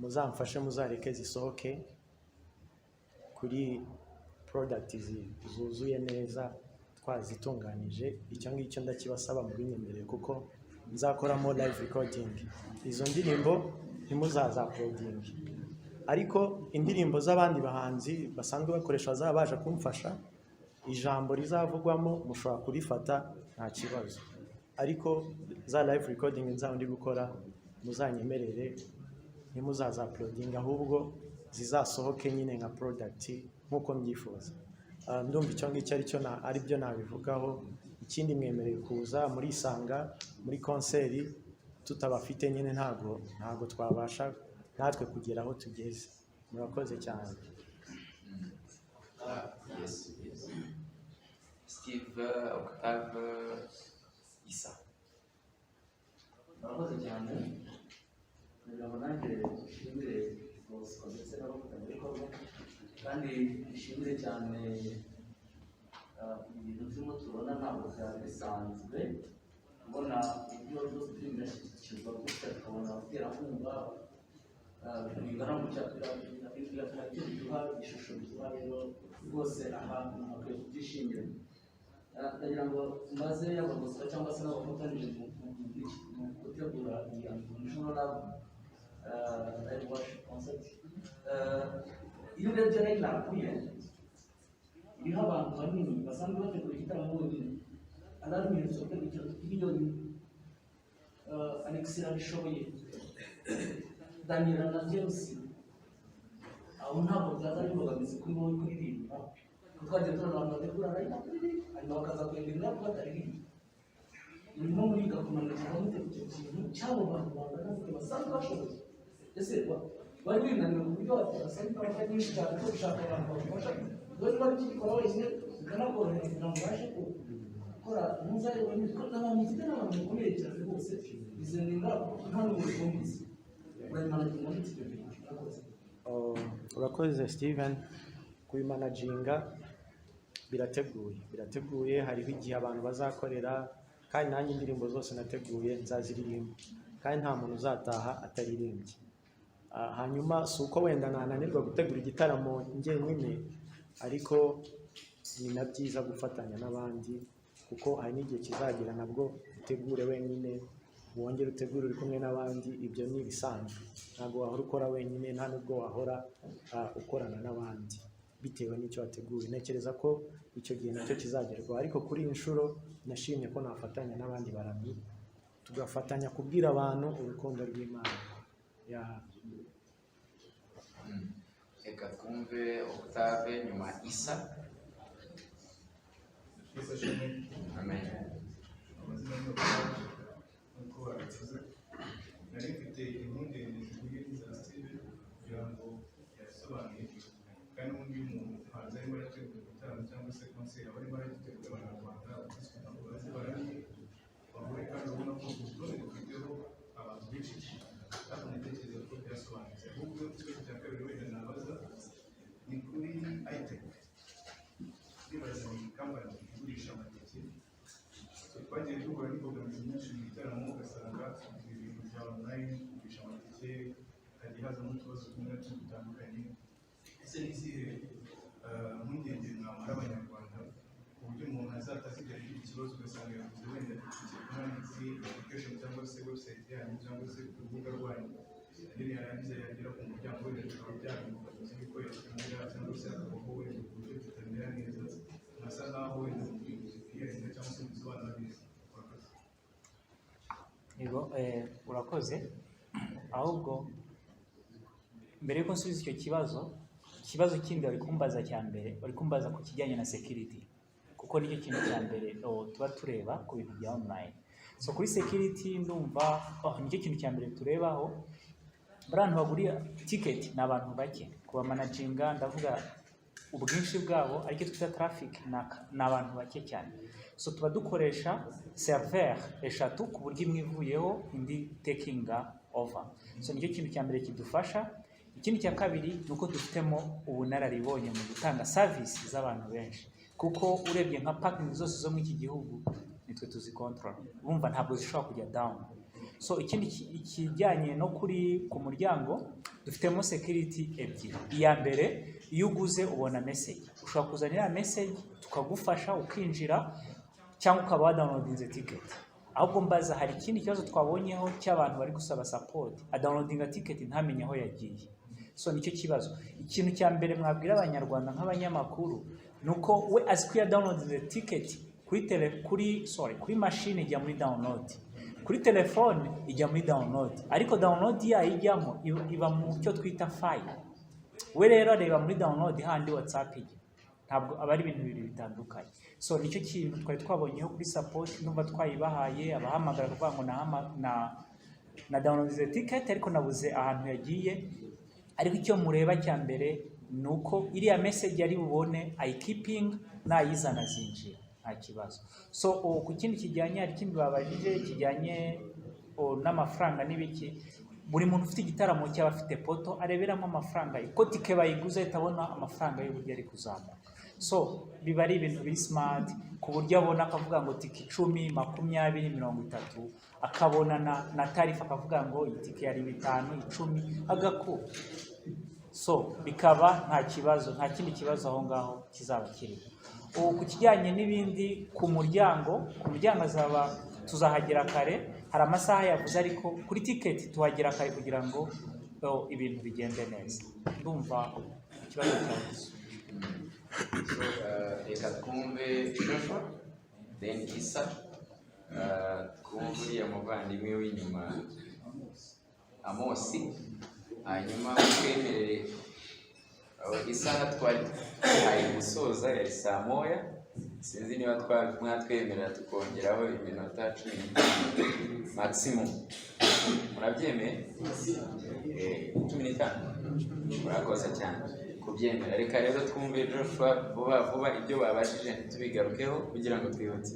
muzamfashe muzareke zisohoke kuri product zuzuye neza twazitunganije. Icyo ngicyo ndakibasaba mubinyemerere kuko nzakoramo live recording. Izo ndirimbo ntimuzaza uploading, ariko indirimbo z'abandi bahanzi basanzwe bakoresha baje kumfasha, ijambo rizavugwamo mushobora kurifata nta kibazo, ariko za live recording nzaho ndi gukora muzanyemerere ntimuzaza uploading, ahubwo zizasohoke nyine nka product nk'uko mbyifuza. Ndumva icyo ngicyo ari byo nabivugaho. Ikindi mwemereye kuza muri isanga muri konseri, tutabafite nyine ntago twabasha natwe kugera aho tugeze. Murakoze cyane. Yes. Steve, Octave, Isa. Murakoze cyane. Kugira ngo nanjye nshimire BOSCO ndetse n'abafatanyabikorwa, kandi nshimire cyane ibintu turimo tubona ntabwo byari bisanzwe. Kubona uburyo bwose turimo birashyikirwa gutya, tukabona abaterankunga bingana gutya, biduha ishusho biduha, rero rwose ahantu hakwiye kubyishimira. Ndagira ngo maze y'abagoswa cyangwa se n'abafatanyije mu gutegura iyi international live worship concert. Iyo urebye rero nakuye iriho abantu banini basanzwe bategura igitaramo bonyine. Alarme gutegura miliyoni, Alex arabishoboye, Daniel na James, aho ntabwo byaza ari imbogamizi kuri wowe kuririmba. Twagiye tubona abantu bategura hanyuma bakaza kwegera bataririmba. Urimo muriga kumanukira mute icyo kintu cy'abo bantu bangana gute basanzwe bashoboye. Ese bari binaniwe ku buryo basaba imbaraga nyinshi cyane zo gushaka abantu babafasha. Bari bakikora wese bikanakorohera kugira ngo babashe gukora mpuzare wenyine, kuko n'abantu mufite n'abantu bakomeye cyane rwose bizeninga nta n'ubushobozi. Urakoze Steven. Kubimanaginga birateguye, hariho igihe abantu bazakorera, kandi nanjye indirimbo zose nateguye nzaziririmba, kandi nta muntu uzataha ataririmbye. Hanyuma si uko wenda nananirwa gutegura igitaramo njyenyine, ariko ni na byiza gufatanya n'abandi, kuko hari n'igihe kizagira nabwo utegure wenyine, wongere utegure uri kumwe n'abandi. Ibyo ni ibisanzwe, ntabwo wahora ukora wenyine, nta nubwo wahora ukorana n'abandi bitewe n'icyo wateguye. Ntekereza ko icyo gihe nacyo kizagerwaho, ariko kuri iyi nshuro nashimye ko nafatanya n'abandi baramyi, tugafatanya kubwira abantu urukundo rw'Imana. Reka twumve Octave, nyuma Isa. Amen. Nk'uko babivuze, nari mfite impungenge zihuye n'iza Steve kugira ngo yasobanuye, kandi n'undi muntu hanze arimo arategura igitaramo cyangwa se konseri, aba arimo aragitegura abanyarwanda bakizwe ntabwo bazi barani bahure, kandi ubona ko urutonde rufiteho abantu benshi cyane, ariko ntekereza ko byasobanutse. Ahubwo ikibazo cya kabiri wenda nabaza ni kuri IBIHE. Ndibaza ni kampani igurisha amatike, twagiye duhura n'imbogamizi nyinshi mu gitaramo, ugasanga ibintu bya online kugurisha amatike hagiye hazamo utubazo tumwe na tumwe dutandukanye. Ese ni izihe mpungenge mwamara abanyarwanda ku buryo umuntu azatazigera agira ikibazo, ugasanga yaguze wenda itike kumanitse application cyangwa se website yanyu cyangwa se ku rubuga rwanyu, rero yarangiza yagera ku muryango wenda bikaba byamubaza yuko yakwinjira cyangwa se akabaho wenda ku buryo butamera neza, asa naho wenda kwirinda cyangwa se gusobanura neza. Yego, urakoze. Ahubwo mbere yuko nsubiza icyo kibazo kindi bari kumbaza cya mbere, bari kumbaza ku kijyanye na security. kuko nicyo kintu cya mbere tuba tureba ku bintu bya online. So kuri security ndumva nicyo kintu cya mbere turebaho. Abantu baguriye ticket ni abantu bake, kuba managinga ndavuga ubwinshi bwabo ariko twita traffic ni abantu bake cyane. So tuba dukoresha server eshatu ku buryo imwe ivuyeho indi taking over. So nicyo kintu cya mbere kidufasha. Ikindi cya kabiri nuko dufitemo ubunararibonye mu gutanga service z'abantu benshi, kuko urebye nka parking zose zo mu iki gihugu nitwe tuzi control, urumva ntabwo zishobora kujya down. So ikindi kijyanye no kuri ku muryango dufitemo security ebyiri. Iya mbere iyo uguze ubona message, ushobora kuzanira message tukagufasha ukinjira cyangwa ukaba wadownloadinze ticket. Ahubwo mbaza hari ikindi kibazo twabonyeho cy'abantu bari gusaba support, downloadinga ticket ntamenye aho yagiye. So nicyo kibazo. Ikintu cya mbere mwabwira abanyarwanda nk'abanyamakuru nuko we azikuya downloadinze ticket kuri machine ijya muri download, kuri telefone ijya muri download, ariko download ijyamo iba mu cyo twita file. We rero reba muri download handi WhatsApp ijya, ntabwo aba ari ibintu bibiri bitandukanye. So nicyo kintu twari twabonyeho kuri support, numva twayibahaye abahamagara kuvuga ngo na download ticket ariko nabuze ahantu yagiye. Ariko icyo mureba cya mbere nuko iriya message ari bubone keeping nayizana zinjira nta kibazo. So ku kindi kijyanye hari ikindi babajije kijyanye n'amafaranga n'ibiki, buri muntu ufite igitaramo cyaba afite poto areberamo amafaranga ko tike bayiguze itabona amafaranga y'uburyo ari kuzamuka. So biba ari ibintu biri smart ku buryo abona akavuga ngo tike 10, 20, 30 akabona na tarifa akavuga ngo itike yari 5, 10 agaku. So bikaba nta kibazo, nta kindi kibazo aho ngaho kizaba kiri. Ku kijyanye n'ibindi ku muryango azaba tuzahagera kare, hari amasaha yavuze ariko kuri ticket tuhagera kare kugira ngo ibintu bigende neza. Ndumva ikibazo cyavuze. So reka twumve Joshua then Isa twumve uriya muvandimwe w'inyuma Amosi, hanyuma twemerere isaha twari gusoza yari saa moya. Sinzi niba mwatwemerera tukongeraho iminota 10 maximum. Murabyemeye? 15. Murakoze cyane kubyemera. Reka rero twumve Joshua vuba ibyo babashije tubigarukeho kugira ngo twihute.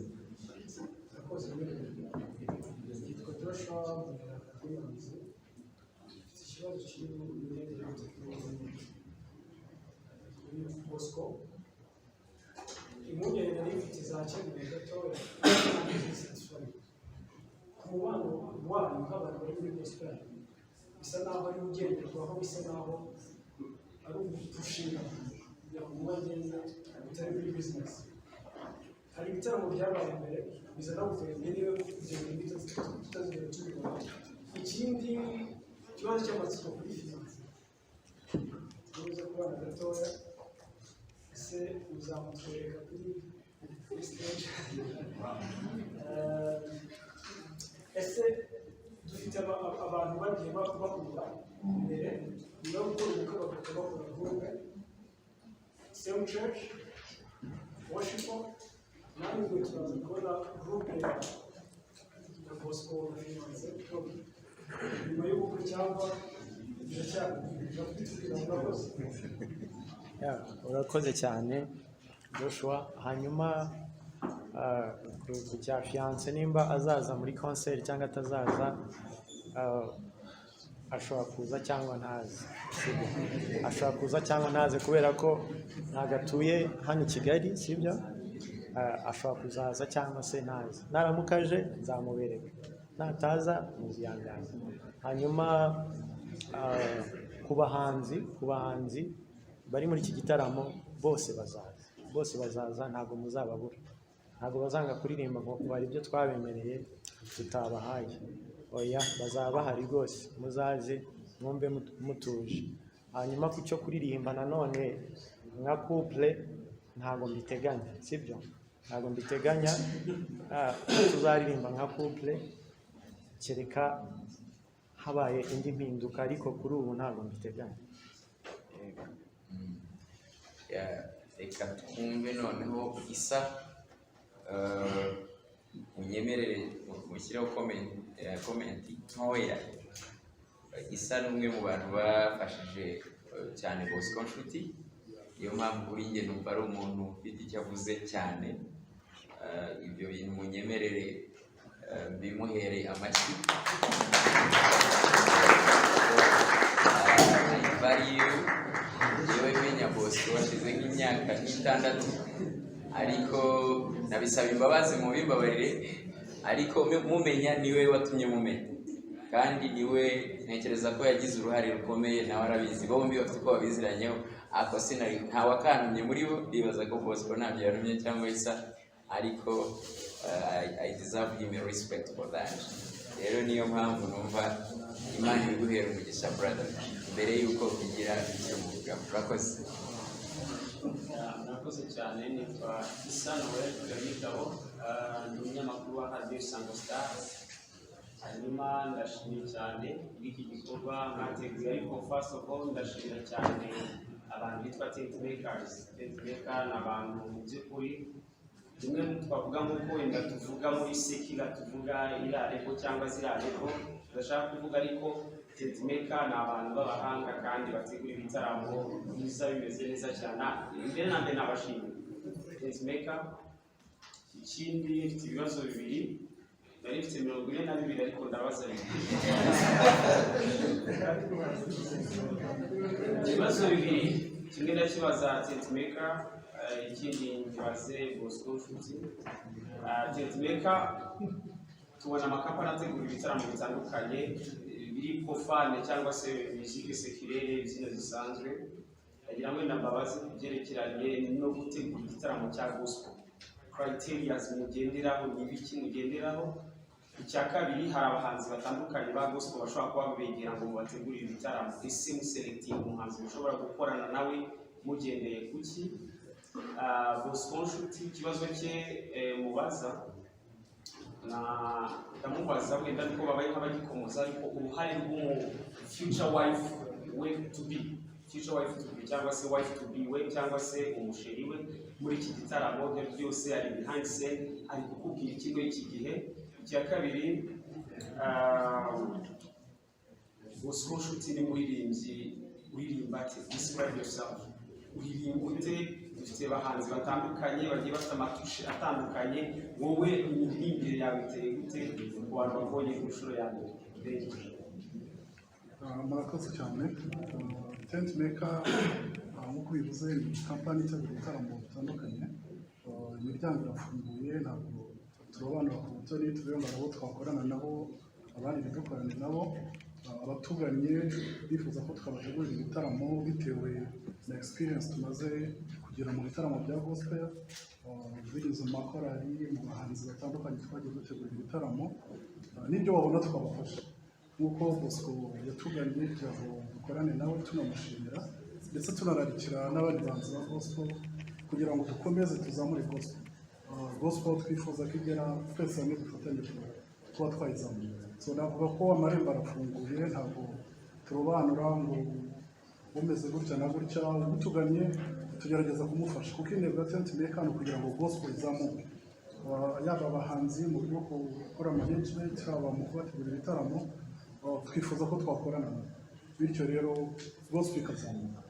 BOSCO impungenge nari mfite zakemuye gatoya ku mubano wanyu nk'abantu bari muri BOSCO bisa naho ari ugenderwaho, bisa naho ari ugushinga kugira ngo ngende bitari muri business. Hari ibitaramo byabaye mbere biza no guverinoma niwe kugenda ibito tutazigera tubibona. Ikindi kibazo cy'amatsiko kuri finance tuza kubana gatoya, ese uzamutwereka kuri stage. Ese dufite abantu bagiye bakura imbere nyuma yo gukora ubukwe bagahita bakora groupe same church worship, namwe ngo turaza kubona groupe ya BOSCO na finance nyuma y'ubukwe cyangwa urakoze cyane Joshua. Hanyuma ku cya fiance nimba azaza muri concert cyangwa atazaza, ashobora kuza cyangwa ntaze. Ashobora kuza cyangwa ntaze kubera ko ntabwo atuye hano i Kigali, sibyo? Ashobora kuzaza cyangwa se ntaze. Naramukaje nzamubereka, nataza muziyangana. Hanyuma ku bahanzi bari muri iki gitaramo bose bazaza, ntabwo muzababura. Ntabwo bazanga kuririmba ngo bari ibyo twabemereye tutabahaye. Oya, bazaba bahari rwose, muzaze mwumve mutuje. Hanyuma ku cyo kuririmba nanone nka couple ntabwo mbiteganya, sibyo? Ntabwo mbiteganya tuzaririmba nka couple kereka habaye indi mpinduka, ariko kuri ubu ntabwo mbiteganya. Reka twumve noneho Isa munyemerere mushyireho komenti ntoya. Isa n'umwe mu bantu bafashije cyane Bosco Nshuti, niyo mpamvu kuri njye numva ari umuntu ufite icyo avuze cyane. Ibyo bintu munyemerere bimuhereye amashyi. Bariyo yewe menya Bosco washize nk'imyaka 6, ariko nabisaba imbabazi mu bimbabarire, ariko mumenya niwe watumye mumenya, kandi niwe ntekereza ko yagize uruhare rukomeye, nawe arabizi, bombi bafite uko babiziranyeho. Ako sinari ntawakantumye muri bo, ndibaza ko Bosco ntabyo yarumye cyangwa isa, ariko I deserve him a respect for that. Rero niyo mpamvu numva Imana iguhera umugisha brother, mbere yuko ugira icyo muvuga. Murakoze. Murakoze cyane. Nitwa Bidasanzwe Gabigabo, ndi umunyamakuru wa Radio Isango Star. Hanyuma ndashimira cyane iki gikorwa mwateguye, ariko first of all ndashimira cyane abantu bitwa tent makers. Tent maker ni abantu mu by'ukuri rimwe twavuga nk'uko wenda tuvuga muri sekira tuvuga irareko cyangwa zirareko, ndashaka kuvuga ariko tent maker ni abantu b'abahanga kandi bategura ibitaramo byiza bimeze neza cyane. Mbere na mbere nabashimira tent maker. Ikindi mfite ibibazo bibiri, nari mfite 42 ariko ndabaza ibibazo bibiri, kimwe ndakibaza tent maker, ikindi nkibaze Bosco Nshuti. Tent maker tubona amakampani ategura ibitaramo bitandukanye biri profane cyangwa se musique séculaire, izina zisanzwe. Agira ngo ndambabaze byerekeranye no gutegura igitaramo cya gospel, criteria mugenderaho ni ibiki mugenderaho? Icya kabiri, hari abahanzi batandukanye ba gospel bashobora kuba babegera ngo bategure ibitaramo, ese muselecting umuhanzi ushobora gukorana nawe mugendeye kuki? Bosco Nshuti ikibazo cye mubaza ndamubaza wenda ariko babaye nk'abagikomoza, ariko uruhare rw'umu future wife we to be, future wife to be cyangwa se wife to be we cyangwa se umusheri we muri iki gitaramo, byo byose ari behind scene, ari kukubwira ikigo iki gihe. Icya kabiri, Bosco Nshuti ni muririmbyi uririmba ate? Describe yourself. Uririmba ute? Dufite abahanzi batandukanye bagiye bafite amatushe atandukanye, wowe imiririmbire yawe iteye gute ku bantu babonye ku nshuro ya mbere? Murakoze cyane. Tent maker nk'uko bivuze ni kampani itegura ibitaramo bitandukanye. Imiryango irafunguye, ntabwo turobanura ku butoni, tureba abo twakorana nabo, abandi ntidukorane nabo. Abatuganye bifuza ko twabategurira ibitaramo bitewe na experience tumaze kugira mu bitaramo bya gospel, binyuze mu makorali, mu bahanzi batandukanye twagiye dutegurira ibitaramo, n'ibyo babona twabafasha. Nk'uko Bosco yatuganye kugira ngo dukorane nawe, tunamushimira ndetse tunararikira n'abandi bahanzi ba gospel kugira ngo dukomeze tuzamure gospel. Gospel twifuza ko igera twese hamwe dufatanye kuba twayizamura. So navuga ko amarembo arafunguye, ntabwo turobanura ngo umeze gutya na gutya. Utuganye tugerageza kumufasha, kuko intego ya tent maker ni kugira ngo gospel izamuke, yaba abahanzi mu buryo bwo gukora management, haba mu kubategurira ibitaramo. Twifuza ko twakorana nabo, bityo rero gospel ikazamuka.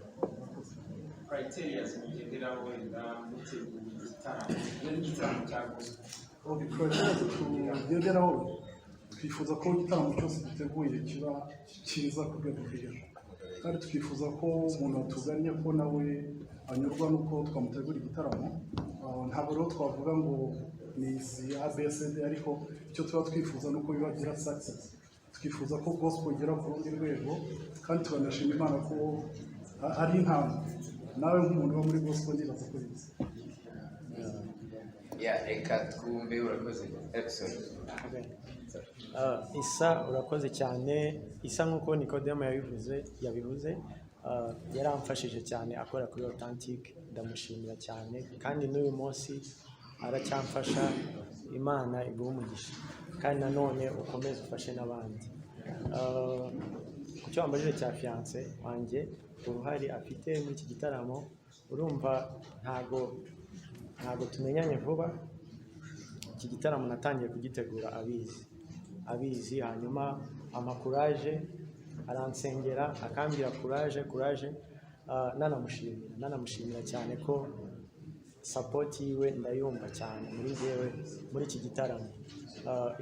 Criteria mugenderaho wenda mutegura igitaramo, n'igitaramo cya gospel? Criteria tugenderaho, twifuza ko igitaramo cyose giteguye kiba cyiza ku rwego rw'ijana, kandi twifuza ko umuntu watuganye ko nawe anyurwa n'uko twamutegura igitaramo. Ntabwo rero twavuga ngo ni izi ABCD, ariko icyo tuba twifuza ni uko bibagira success. Twifuza ko gospel igera ku rundi rwego, kandi turanashima Imana ko ari intambwe. Nawe nk'umuntu wo muri gospel nibaza ko bizi. Reka twumve. Urakoze. Isa urakoze cyane. Isa nk'uko Nikodemo yabivuze, yaramfashije cyane akora kuri authentic, ndamushimira cyane, kandi n'uyu munsi aracyamfasha. Imana iguhe umugisha, kandi nanone ukomeze ufashe n'abandi. Ku cyo wambajije cya fiance wanjye, uruhare afite muri iki gitaramo, urumva ntago tumenyanye vuba, iki gitaramo natangiye kugitegura abizi hanyuma amakuraje aransengera akambwira kuraje nanamushimira cyane ko support yiwe ndayumva cyane muri iki gitaramo.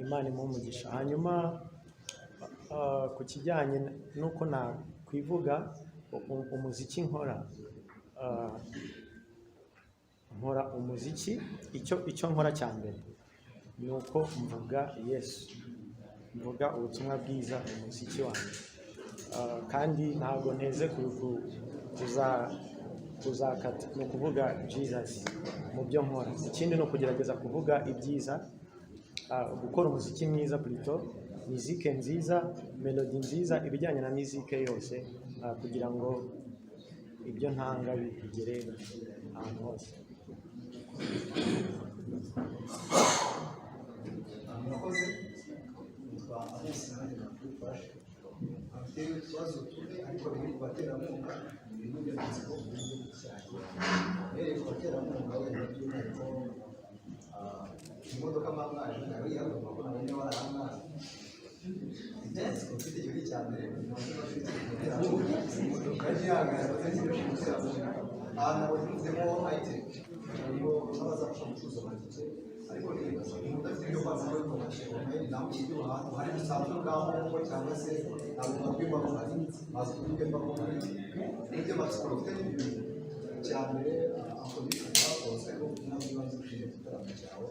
Imana imumugisha. Hanyuma ku kijyanye nuko nakwivuga umuziki nkora umuziki icyo nkora cya mbere ni uko mvuga Yesu, mvuga ubutumwa bwiza umuziki wanjye, kandi ntabwo nteze kuzakata, ni ukuvuga Jesus mu byo nkora. Ikindi ni ukugerageza kuvuga ibyiza, gukora umuziki mwiza, plutôt muzike nziza, melody nziza, ibijyanye na muzike yose, kugira ngo ibyo ntanga bigere ahantu hose. murakoze. Nitwa Alex nanjye nakufashe. Afite ikibazo turi ariko biri kubaterankunga inyunganizi ko uburyo bushyaje. Ku baterankunga wenda by'umwihariko imodoka mwaje nawe yagomba ko nabonye warahangaza. Ndetse ufite igihe cya mbere imodoka yihangana bategereje kugira nabo dufitemo item ariko n'abazafasha gucuruza amatike ariko nibaza udafite ibyo kwaza no kumashyira online nawe ikiri ahantu hari usanzwe bw'aho cyangwa se ntabwo babwirwa ko hari bazi kubwirwa ko hari n'ibyo basikoro ufite n'ibintu cya mbere akodisha kose ko n'ibibazo ushinzwe igitaramo cyawe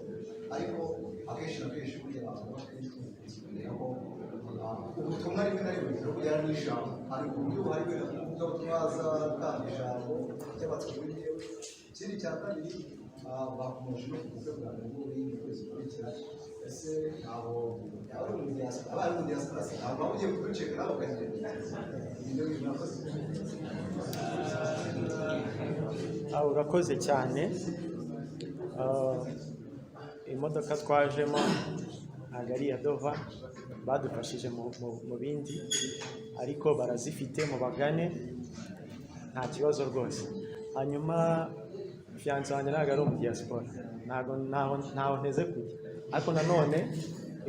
ariko akenshi na kenshi kugira abantu bakenshi kugira ko ubutumwa rimwe na rimwe no kujyana n'ijambo hari uburyo buhari bwo twaza gutanga ijambo ry'abaturage. Ikindi cya kabiri bakomeje no kuvuga bwa ngo iyi kwezi kurikira ese abo yari mu diaspora abari mu diaspora abo bagiye kuduceka nabo kagenda ibyo binakoze. Urakoze cyane. Imodoka twajemo ntabwo ari iya Dova, badufashije mu bindi ariko barazifite mu bagane nta kibazo rwose. Hanyuma fiyanse wanjye ntabwo ari mu diaspora, ntaho nteze kujya, ariko nanone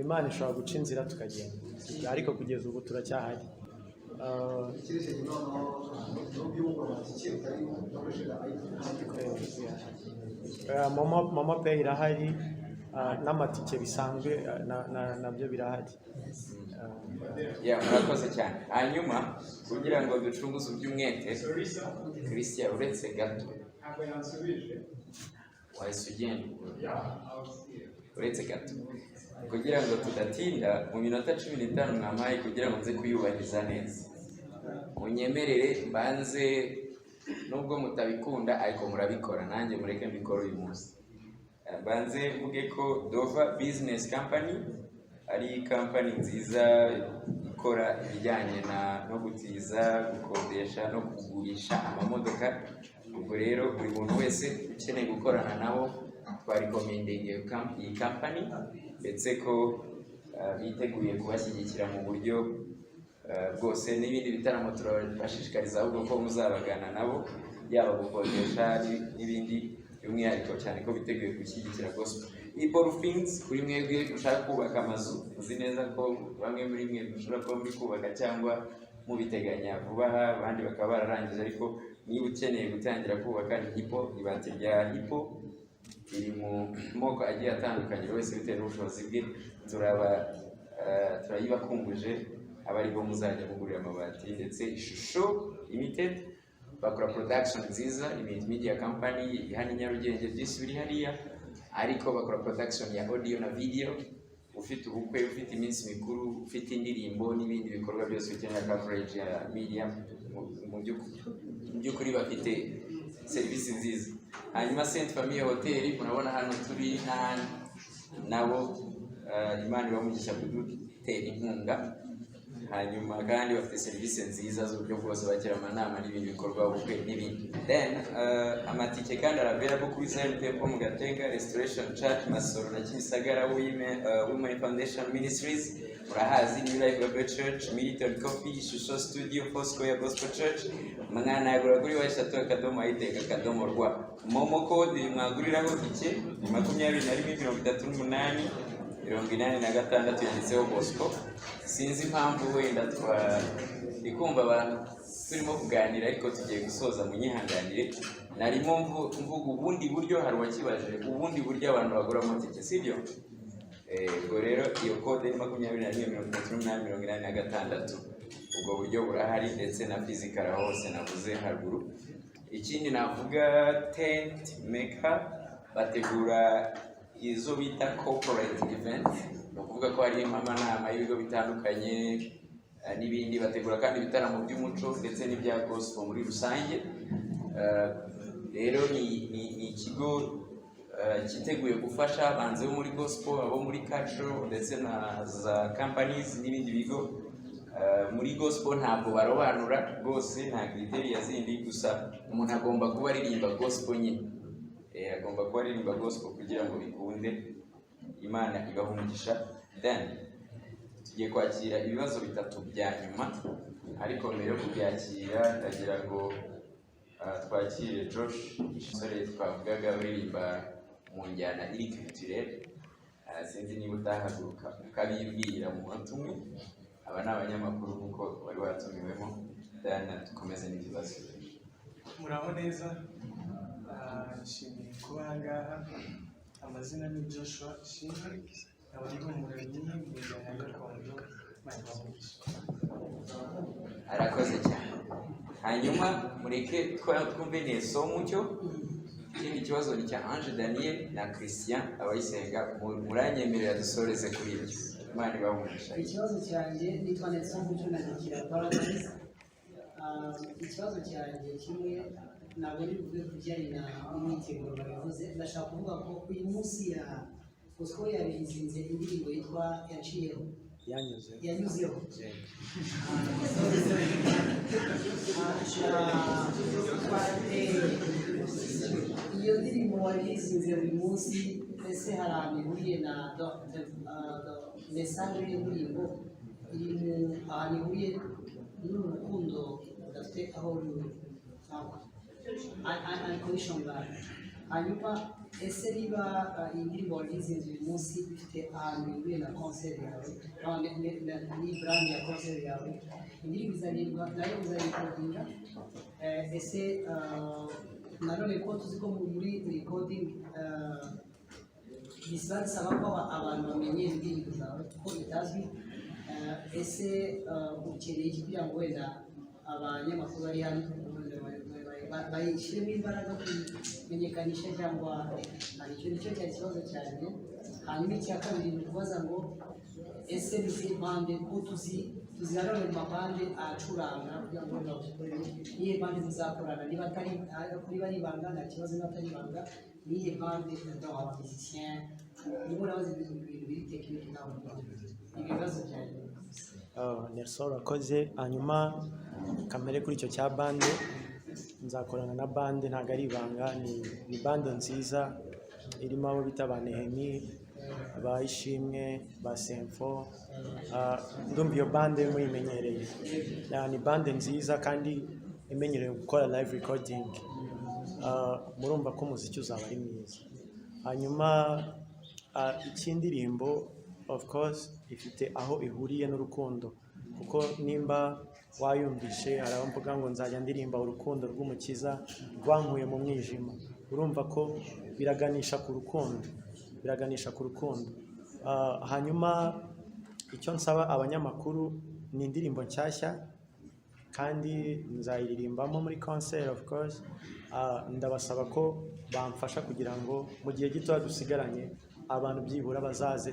Imana ishobora guca inzira tukagenda, ariko kugeza ubu turacyahari. Momo Pay irahari, n'amatike bisanzwe nabyo birahari. Murakoze cyane. Hanyuma kugira ngo ducunguze iby'umwete, Christian uretse gato wahise ugenda uretse gato kugira ngo tudatinda mu minota 15 mwampaye kugira ngo nze kuyubahiriza neza. Munyemerere mbanze, nubwo mutabikunda ariko murabikora, nanjye mureke mbikora uyu munsi. Banze mvuge ko Dova Business Company ari company nziza ikora ibijyanye no gutiza, gukodesha no kugurisha amamodoka. Ubwo rero buri muntu wese ukeneye gukorana nabo twarekomendinga iyi company, ndetse ko biteguye kubashyigikira mu buryo bwose. N'ibindi bitaramo turabashishikariza ahubwo ko muzabagana nabo, yaba gukodesha n'ibindi, by'umwihariko cyane ko biteguye gushyigikira gospel. Things kuri mwebwe ushaka kubaka amazu, uzi neza ko bamwe muri mwe mushobora kuba muri kubaka cyangwa mubiteganya vuba, abandi bakaba bararangije, ariko niba ukeneye gutangira kubaka ni Hipo. Ibati rya Hipo iri mu moko agiye atandukanye, wese bitewe n'ubushobozi bwe turayibakunguje abari bo muzajya mugurira amabati. Ndetse Ishusho Limited bakora production nziza, media company ihana Nyarugenge, byinshi biri hariya, ariko bakora production ya audio na video. Ufite ubukwe, ufite iminsi mikuru, ufite indirimbo n'ibindi bikorwa byose bikenera coverage ya media, mu by'ukuri bafite serivisi nziza. Hanyuma Saint Famille Hotel murabona hano turi nabo, Imana ibamugisha kudutera inkunga. Hanyuma kandi bafite serivisi nziza z'uburyo bwose, bakira amanama n'ibindi bikorwa, ubukwe n'ibindi. Then amatike kandi arabera kuri Zion Temple mu Gatenga, Restoration Church Masoro na Kimisagara, Women Foundation Ministries, murahazi New Life Bible Church, Militon Coffee, Ishusho Studio, Foursquare Gospel Church, mwana yagura kuri washatu akadomo ayiteka akadomo rwa momo code mwaguriraho tike ni 21 38 yanditseho Bosco. Sinzi impamvu wenda ndikumva abantu turimo kuganira ariko tugiye gusoza mu nyihanganire. Narimo mvuga ubundi buryo hari wakibaje ubundi buryo abantu baguramo tike sibyo? Ubwo rero iyo code ni 21 ubwo buryo burahari ndetse na physical hose navuze haruguru. Ikindi navuga tent maker bategura izo bita corporate event, no kuvuga ko hari amanama y'ibigo bitandukanye n'ibindi, bategura kandi ibitaramo by'umuco ndetse n'ibya gospel muri rusange. Rero ni ikigo cyiteguye gufasha abanze bo muri gospel, abo muri culture ndetse na za companies n'ibindi bigo. Muri gospel ntabwo barobanura rwose, nta criteria zindi, gusa umuntu agomba kuba aririmba gospel nyine. Agomba kuba aririmba gospel kugira ngo bikunde, Imana ibahe umugisha. Then tugiye kwakira ibibazo bitatu bya nyuma, ariko mbere yo kubyakira ndagira ngo twakire Josh, umusore twavugaga uririmba mu njyana iri culturelle. Sinzi niba utahaguruka ukabibwira mu munsi umwe. Aba ni abanyamakuru kuko bari watumiwemo. Then dukomeze n'ikibazo. Muraho neza, nshimiye kuba aha ngaha. Amazina ni Joshua Shimwe, abari b'umuremyi mu njyana gakondo. Arakoze cyane. Hanyuma mureke twumve neza umucyo. Ikindi kibazo ni cya Ange Daniel na Christian abayisenga, muranyemerera dusoreze kuri ibyo. Imana ibamugisha. Ikibazo cyanjye nitwa Ndetse na Paradise. Ikibazo cyanjye kimwe ntabwo ari buvuge ku bijyanye n'imyiteguro babivuze. Ndashaka kuvuga ko uyu munsi ya BOSCO yabizinze indirimbo yitwa yaciyeho yanyuzeho. Iyo ndirimbo wayizinze uyu munsi, ese hari ahantu ihuriye na message y'indirimbo, iri ahantu ihuriye n'urukundo udafite aho ruri, unconditional. Hanyuma ese niba indirimbo wayizinze uyu munsi ifite ahantu ihuriye na concert yawe, ni brand ya concert yawe, indirimbo izarindwa nayo uzayikundira. Ese nanone ko tuzi ko muri recording bisaba ko abantu bamenyera indirimbo zawe kuko itazwi. Ese ukeneye iki kugira ngo wenda abanyamakuru bari hano bayishyiremo imbaraga kumenyekanisha, cyangwa hari icyo nicyo cyari ikibazo cyane. Hanyuma icya kabiri ni ukubaza ngo ese nizihe mpande ko tuziharure mu mapande acuranga kugira ngo nihe mpande muzakorana, niba ari ibanga nta kibazo, niba atari ibanga nihe mpande abamizisien nibo nabaze ibintu biri tekiniki ntabwo ibibazo cyane. Nelson urakoze. Hanyuma kamere kuri icyo cya bande, nzakorana na bande, ntabwo ari ibanga, ni bande nziza irimo abo bita ba Nehemi, ba Ishimwe, ba Semfo. Ndumva iyo bande muyimenyereye, ni bande nziza kandi imenyereye gukora live recording. Murumva ko umuziki uzaba ari mwiza. Hanyuma icy'indirimbo of course ifite aho ihuriye n'urukundo, kuko nimba wayumvishe hari aho mvuga ngo nzajya ndirimba urukundo rw'umukiza rwankuye mu mwijima, urumva ko biraganisha ku rukundo. Hanyuma icyo nsaba abanyamakuru ni indirimbo nshyashya kandi nzayiririmbamo muri concert of course. Ndabasaba ko bamfasha kugira ngo mu gihe gito dusigaranye abantu byibura bazaze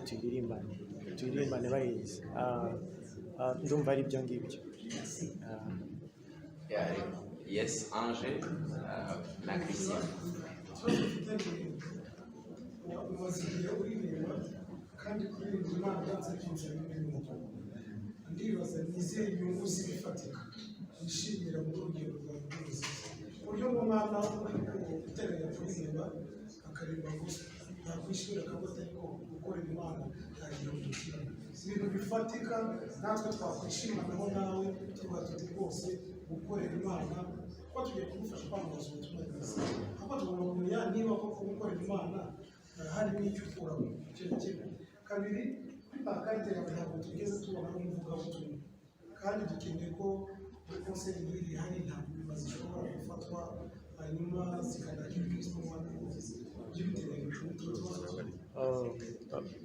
tuyirimbane bayizi. Ndumva ari ibyo ngibyo. Yes, Ange na Christian. kandi kuririmba Imana byanze byinshi n'ibintu. Ndibaza nizihe inyungu zifatika nishimira mu rugendo rwawe rw'ubuzima, uburyo umwana uterera kuririmba akaririmba gusa ntakwishimira akabaza ariko gukorera Imana ntagira udukira. ibintu bifatika natwe twakwishimanaho nawe tuba tuti rwose gukorera Imana kuko tugiye kumufasha kwamamaza ubutumwa bwiza kuko tugomba kumenya niba koko gukorera Imana harimo icyo ukuraho icyo kimwe kabiri kuri bakante ntabwo tugeze tubona umuvugabutumwa kandi dukeneye ko muri konseri nk'iri hari ntabwo ibibazo zishobora gufatwa hanyuma zikanakira Kristo Mwana w'Umukiza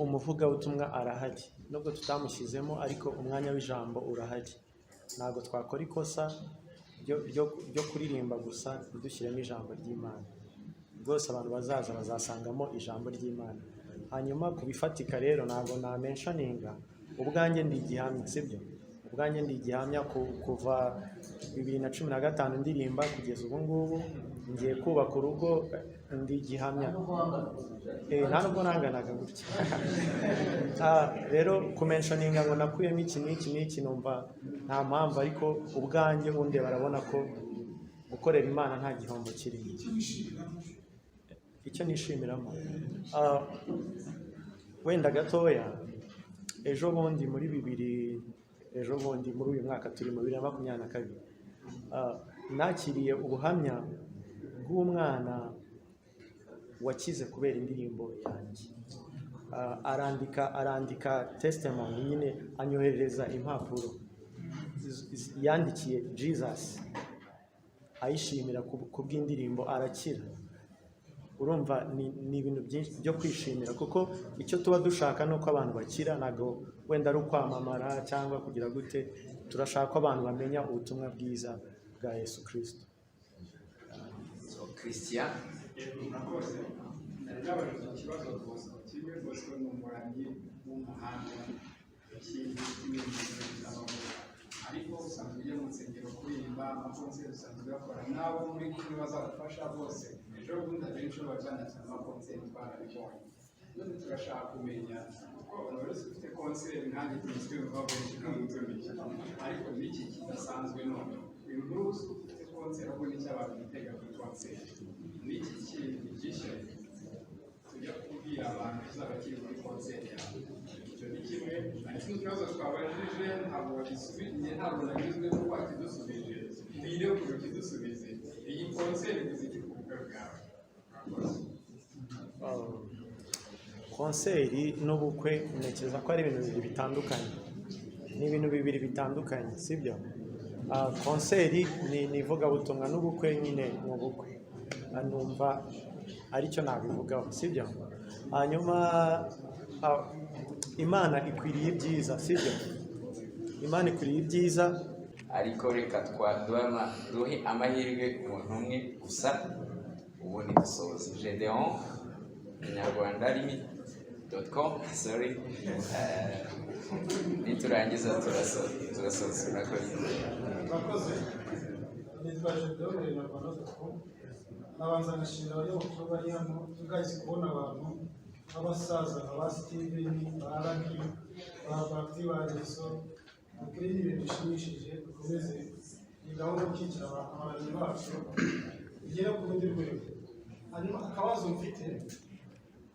umuvugabutumwa arahari nubwo tutamushyizemo ariko umwanya w'ijambo urahari ntabwo twakora ikosa ryo kuririmba gusa dushyiremo ijambo ry'Imana rwose abantu bazaza bazasangamo ijambo ry'Imana hanyuma ku bifatika rero ntabwo namenshaninga ubwanjye ndi igihamya sibyo ubwanjye ndi igihamya kuva 2015 ndirimba kugeza ubu ngubu ngiye kubaka urugo ndi igihamya nta nubwo nanganaga gutya rero kumenshaninga ngo nakuyemo iki numva nta mpamvu ariko ubwanjye ubundi barabona ko gukorera Imana nta gihombo kirimo icyo nishimiramo wenda gatoya ejo bundi muri uyu mwaka turi mu 2022 nakiriye ubuhamya bw'umwana wakize kubera indirimbo yanjye arandika testimony nyine anyohereza impapuro yandikiye Jesus ayishimira kubw'indirimbo arakira urumva ni ibintu byinshi byo kwishimira kuko icyo tuba dushaka ni uko abantu bakira ntabwo wenda ari ukwamamara cyangwa kugira gute turashaka ko abantu bamenya ubutumwa bwiza bwa Yesu Kristo. Christian murakoze nabajije ikibazo rwose kimwe rwose ni umuramyi w'umuhanga ariko usanzwe ujya mu nsengero kuririmba amakonseri usanzwe uyakora nawe muri kumwe bazagufasha bose ejo bundi abenshi bajyanatse amakonseri twarabibonye none turashaka kumenya ko buri wese ufite konseri nkanjye tuzwi mu babenshi n'umutumije ariko n'iki kidasanzwe none inkuru ufite konseri ahubwo n'icyo abantu bitega kuri konseri n'iki kintu gishya tujya kubwira abantu kizaba kiri kuri konseri yawe icyo ni kimwe ariko ikibazo twabajije ntabwo wagisubije ntabwo nagizwe no wakidusubije nire kure kidusubize iyi konseri kuziki ku bukwe bwawe konseri n'ubukwe ntekereza ko ari ibintu bibiri bitandukanye ni ibintu bibiri bitandukanye sibyo konseri ni ivugabutumwa n'ubukwe nyine mu bukwe numva aricyo nabivugaho sibyo hanyuma Imana ikwiriye ibyiza sibyo Imana ikwiriye ibyiza ariko reka duhe amahirwe umuntu umwe gusa ubundi dusoza Gedeon inyarwanda.com sorry niturangiza turasoza murakoze nitwa Gedeon inyarwanda.com nabanza nashimira abanyamakuru bari hano tugazi kubona abantu abasaza aba Steven baraki babati bareso ukuri ni ibintu bishimishije dukomeze ni gahunda yo gushyigikira abantu bacu igera ku rundi rwego hanyuma akabazo mfite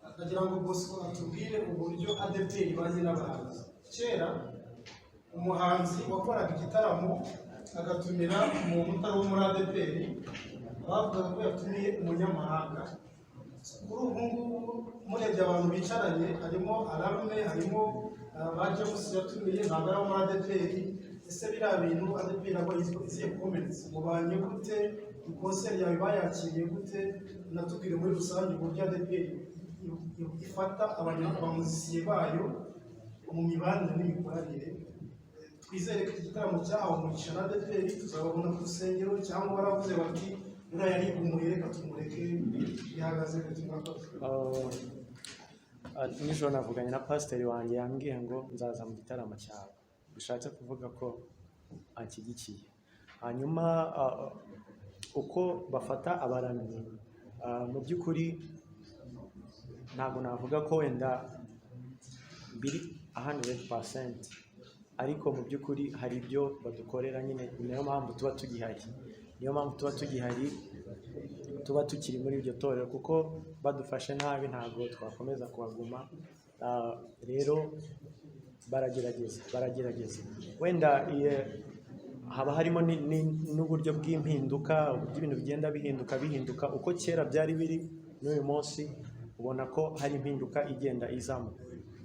akagira ngo BOSCO atubwire uburyo ADPR ibanye n'abahanzi kera umuhanzi wakoraga igitaramo agatumira umuntu utari wo muri ADPR bavuga ko yatumiye umunyamahanga kuri ubu ngubu murebye abantu bicaranye harimo Alarme harimo ba James yatumiye ntabwo ari muri ADPR ese biriya bintu ADPR abo iziye comments mubanye gute ikonseri yawe bayakiriye gute natubwire muri rusange uburyo ADPR ifata abanyamuziki bayo mu mibanire n'imikoranire twizere ko igitaramo cyahawe umugisha na ADPR tuzababona ku rusengero cyangwa baravuze bati uriya yari umuye reka tumureke bihagaze nijoro navuganye na pasiteri wanjye yambwiye ngo nzaza mu gitaramo cyawe bishatse kuvuga ko anshyigikiye hanyuma uko bafata abaramyi mu by'ukuri ntabwo navuga ko wenda biri 100% ariko mu by'ukuri hari ibyo badukorera nyine niyo mpamvu tuba tugihari tuba tukiri muri iryo torero kuko badufashe nabi ntabwo twakomeza kuhaguma rero baragerageza wenda haba harimo n'uburyo bw'impinduka, uburyo ibintu bigenda bihinduka uko kera byari biri n'uyu munsi ubona ko hari impinduka igenda izamo.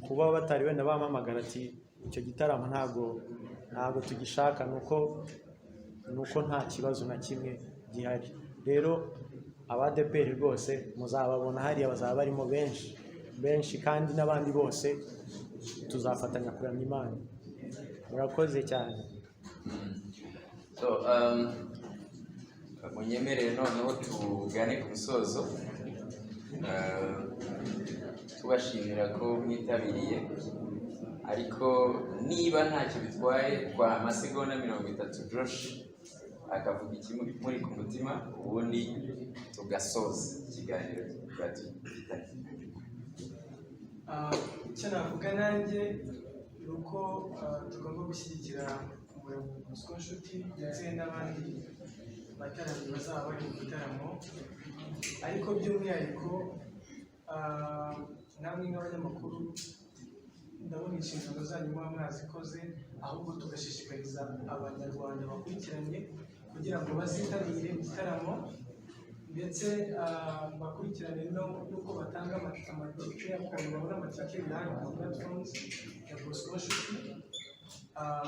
Kuba batari wenda bamamagara ati icyo gitaramo ntabwo tugishaka, nuko nta kibazo na kimwe gihari. Rero abadeperi rwose muzababona hariya, bazaba barimo benshi kandi n'abandi bose tuzafatanya kuramya Imana. Murakoze cyane. So munyemerere noneho tugane ku musozo, tubashimira ko mwitabiriye, ariko niba ntacyo bitwaye kwa amasegonda 30 Josh akavuga ikimuri ku mutima, ubundi tugasoza ikiganiro dufitanye. Icyo navuga nanjye ni uko tugomba gushyigikira umurongo BOSCO Nshuti ndetse n'abandi bataramyi bazaba bari mu gitaramo, ariko by'umwihariko namwe nk'abanyamakuru ndabona inshingano zanyu muba mwazikoze, ahubwo tugashishikariza abanyarwanda bakurikiranye kugira ngo bazitabire igitaramo, ndetse bakurikirane n'uko batanga amatike, ukuntu babona amatike birahari ku platforms ya BOSCO Nshuti,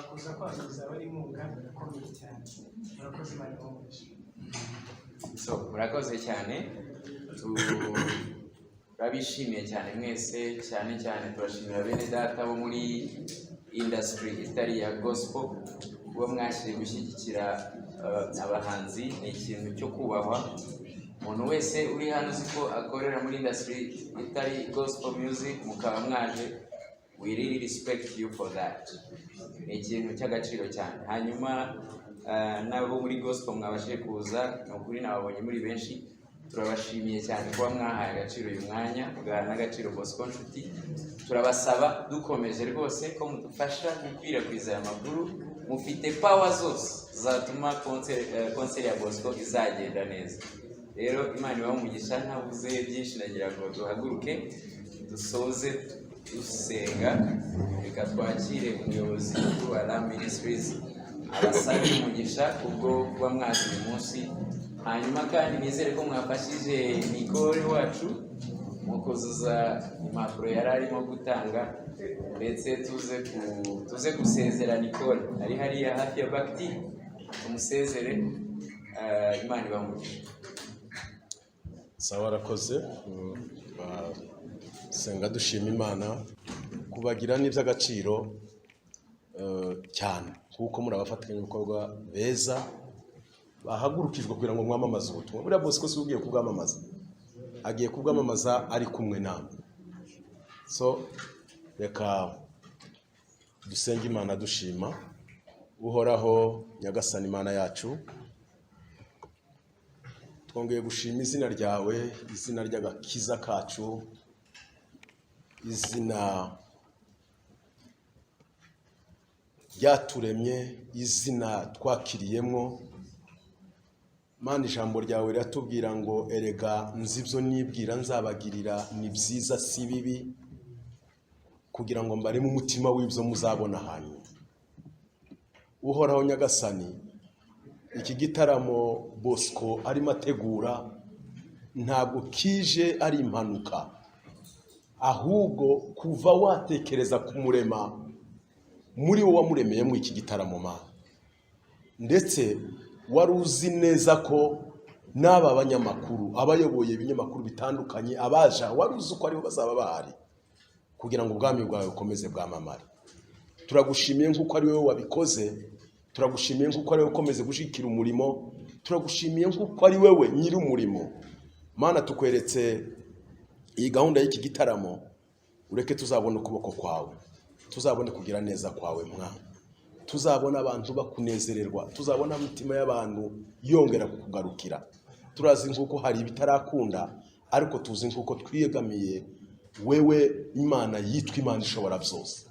kuza kwangiza abari inkunga birakomeye cyane. Murakoze Imana ibamugishe. So murakoze cyane, turabishimiye cyane mwese, cyane turashimira bene data bo muri industry itari ya gospel, kuba mwashyiriye gushyigikira abahanzi. Ni ikintu cyo kubahwa. Umuntu wese uri hano uzi ko akorera muri industry itari gospel music mukaba mwaje, we really respect you for that. Ni ikintu cy'agaciro cyane. Hanyuma nabo muri gospel mwabashije kuza, ni ukuri nababonye muri benshi, turabashimiye cyane kuba mwahaye agaciro uyu mwanya, bwana agaciro BOSCO Nshuti. Turabasaba dukomeje rwose ko mudufasha gukwirakwiza aya makuru. Mufite power zose zatuma concert ya BOSCO izagenda neza. Rero Imana ibamugisha, ntavuze byinshi, nagira ngo duhaguruke dusoze dusenga. Reka twakire umuyobozi wa Ram Ministries abasabe umugisha kubwo kuba mwaje uyu munsi. Hanyuma kandi nizere ko mwafashije Nicole wacu mu kuzuza impapuro yari arimo gutanga, ndetse tuze gusezera Nicole ari hariya hafi ya Bakti, tumusezere. Imana ibamugisha. Sawa, arakoze. Senga dushima Imana kubagira n'iby'agaciro cyane, kuko muri abafatanyabikorwa beza bahagurukijwe kugira ngo mwamamaze ubutumwa. Buriya BOSCO si ugiye kubwamamaza, agiye kubwamamaza ari kumwe namwe. So reka dusenge Imana dushima. Uhoraho Nyagasani Imana yacu, twongeye gushima izina ryawe, izina ry'agakiza kacu, izina ryaturemye, izina twakiriyemo. Mana, ijambo ryawe riratubwira ngo erega nzi ibyo nibwira nzabagirira ni byiza si bibi, kugira ngo mbareme umutima w'ibyo muzabona hanyuma. Uhoraho Nyagasani, iki gitaramo BOSCO arimo ategura ntabwo kije ari impanuka, ahubwo kuva watekereza kumurema muri wo wamuremeyemo iki gitaramo Mana, ndetse wari uzi neza ko n'aba banyamakuru, abayoboye ibinyamakuru bitandukanye, abaja, wari uzi ko aribo bazaba bahari kugira ngo ubwami bwawe bukomeze bwamamare. Turagushimiye nk'uko ari wowe wabikoze, turagushimiye nk'uko ari wowe ukomeze gushyigikira umurimo, turagushimiye nk'uko ari wowe nyiri umurimo. Mana, tukweretse iyi gahunda y'iki gitaramo, ureke tuzabona ukuboko kwawe, tuzabone kugira neza kwawe Mwana, tuzabona abantu bakunezererwa, tuzabona imitima y'abantu yongera kukugarukira. Turazi nk'uko hari ibitarakunda, ariko tuzi nk'uko twiyegamiye wewe Imana yitwa Imana ishobora byose.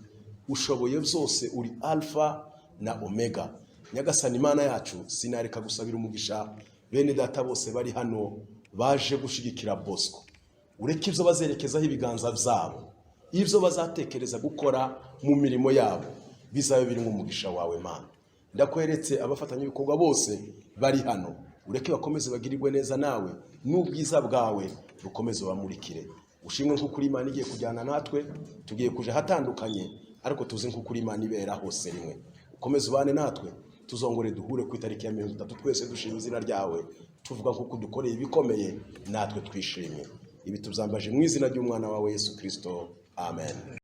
Ushoboye byose, uri Alpha na Omega. Nyagasani Imana yacu, sinareka gusabira umugisha bene data bose bari hano baje gushyigikira BOSCO. Ureke ibyo bazerekezaho ibiganza byabo, ibyo bazatekereza gukora mu mirimo yabo bizabe biri nk'umugisha wawe Mana. Ndakweretse abafatanyabikorwa bose bari hano, ureke bakomeze bagirirwe neza nawe, n'ubwiza bwawe bukomeze bamurikire. Ushimwe nk'uko uri Imana igiye kujyana natwe, tugiye kuja hatandukanye, ariko tuzi nk'uko uri Imana ibera hose rimwe. Ukomeze ubane natwe, tuzongore duhure ku itariki ya 30 twese dushima izina ryawe, tuvuga nk'uko dukoreye ibikomeye, natwe twishimye. Ibi tuzambaje mu izina ry'umwana wawe Yesu Kristo. Amen.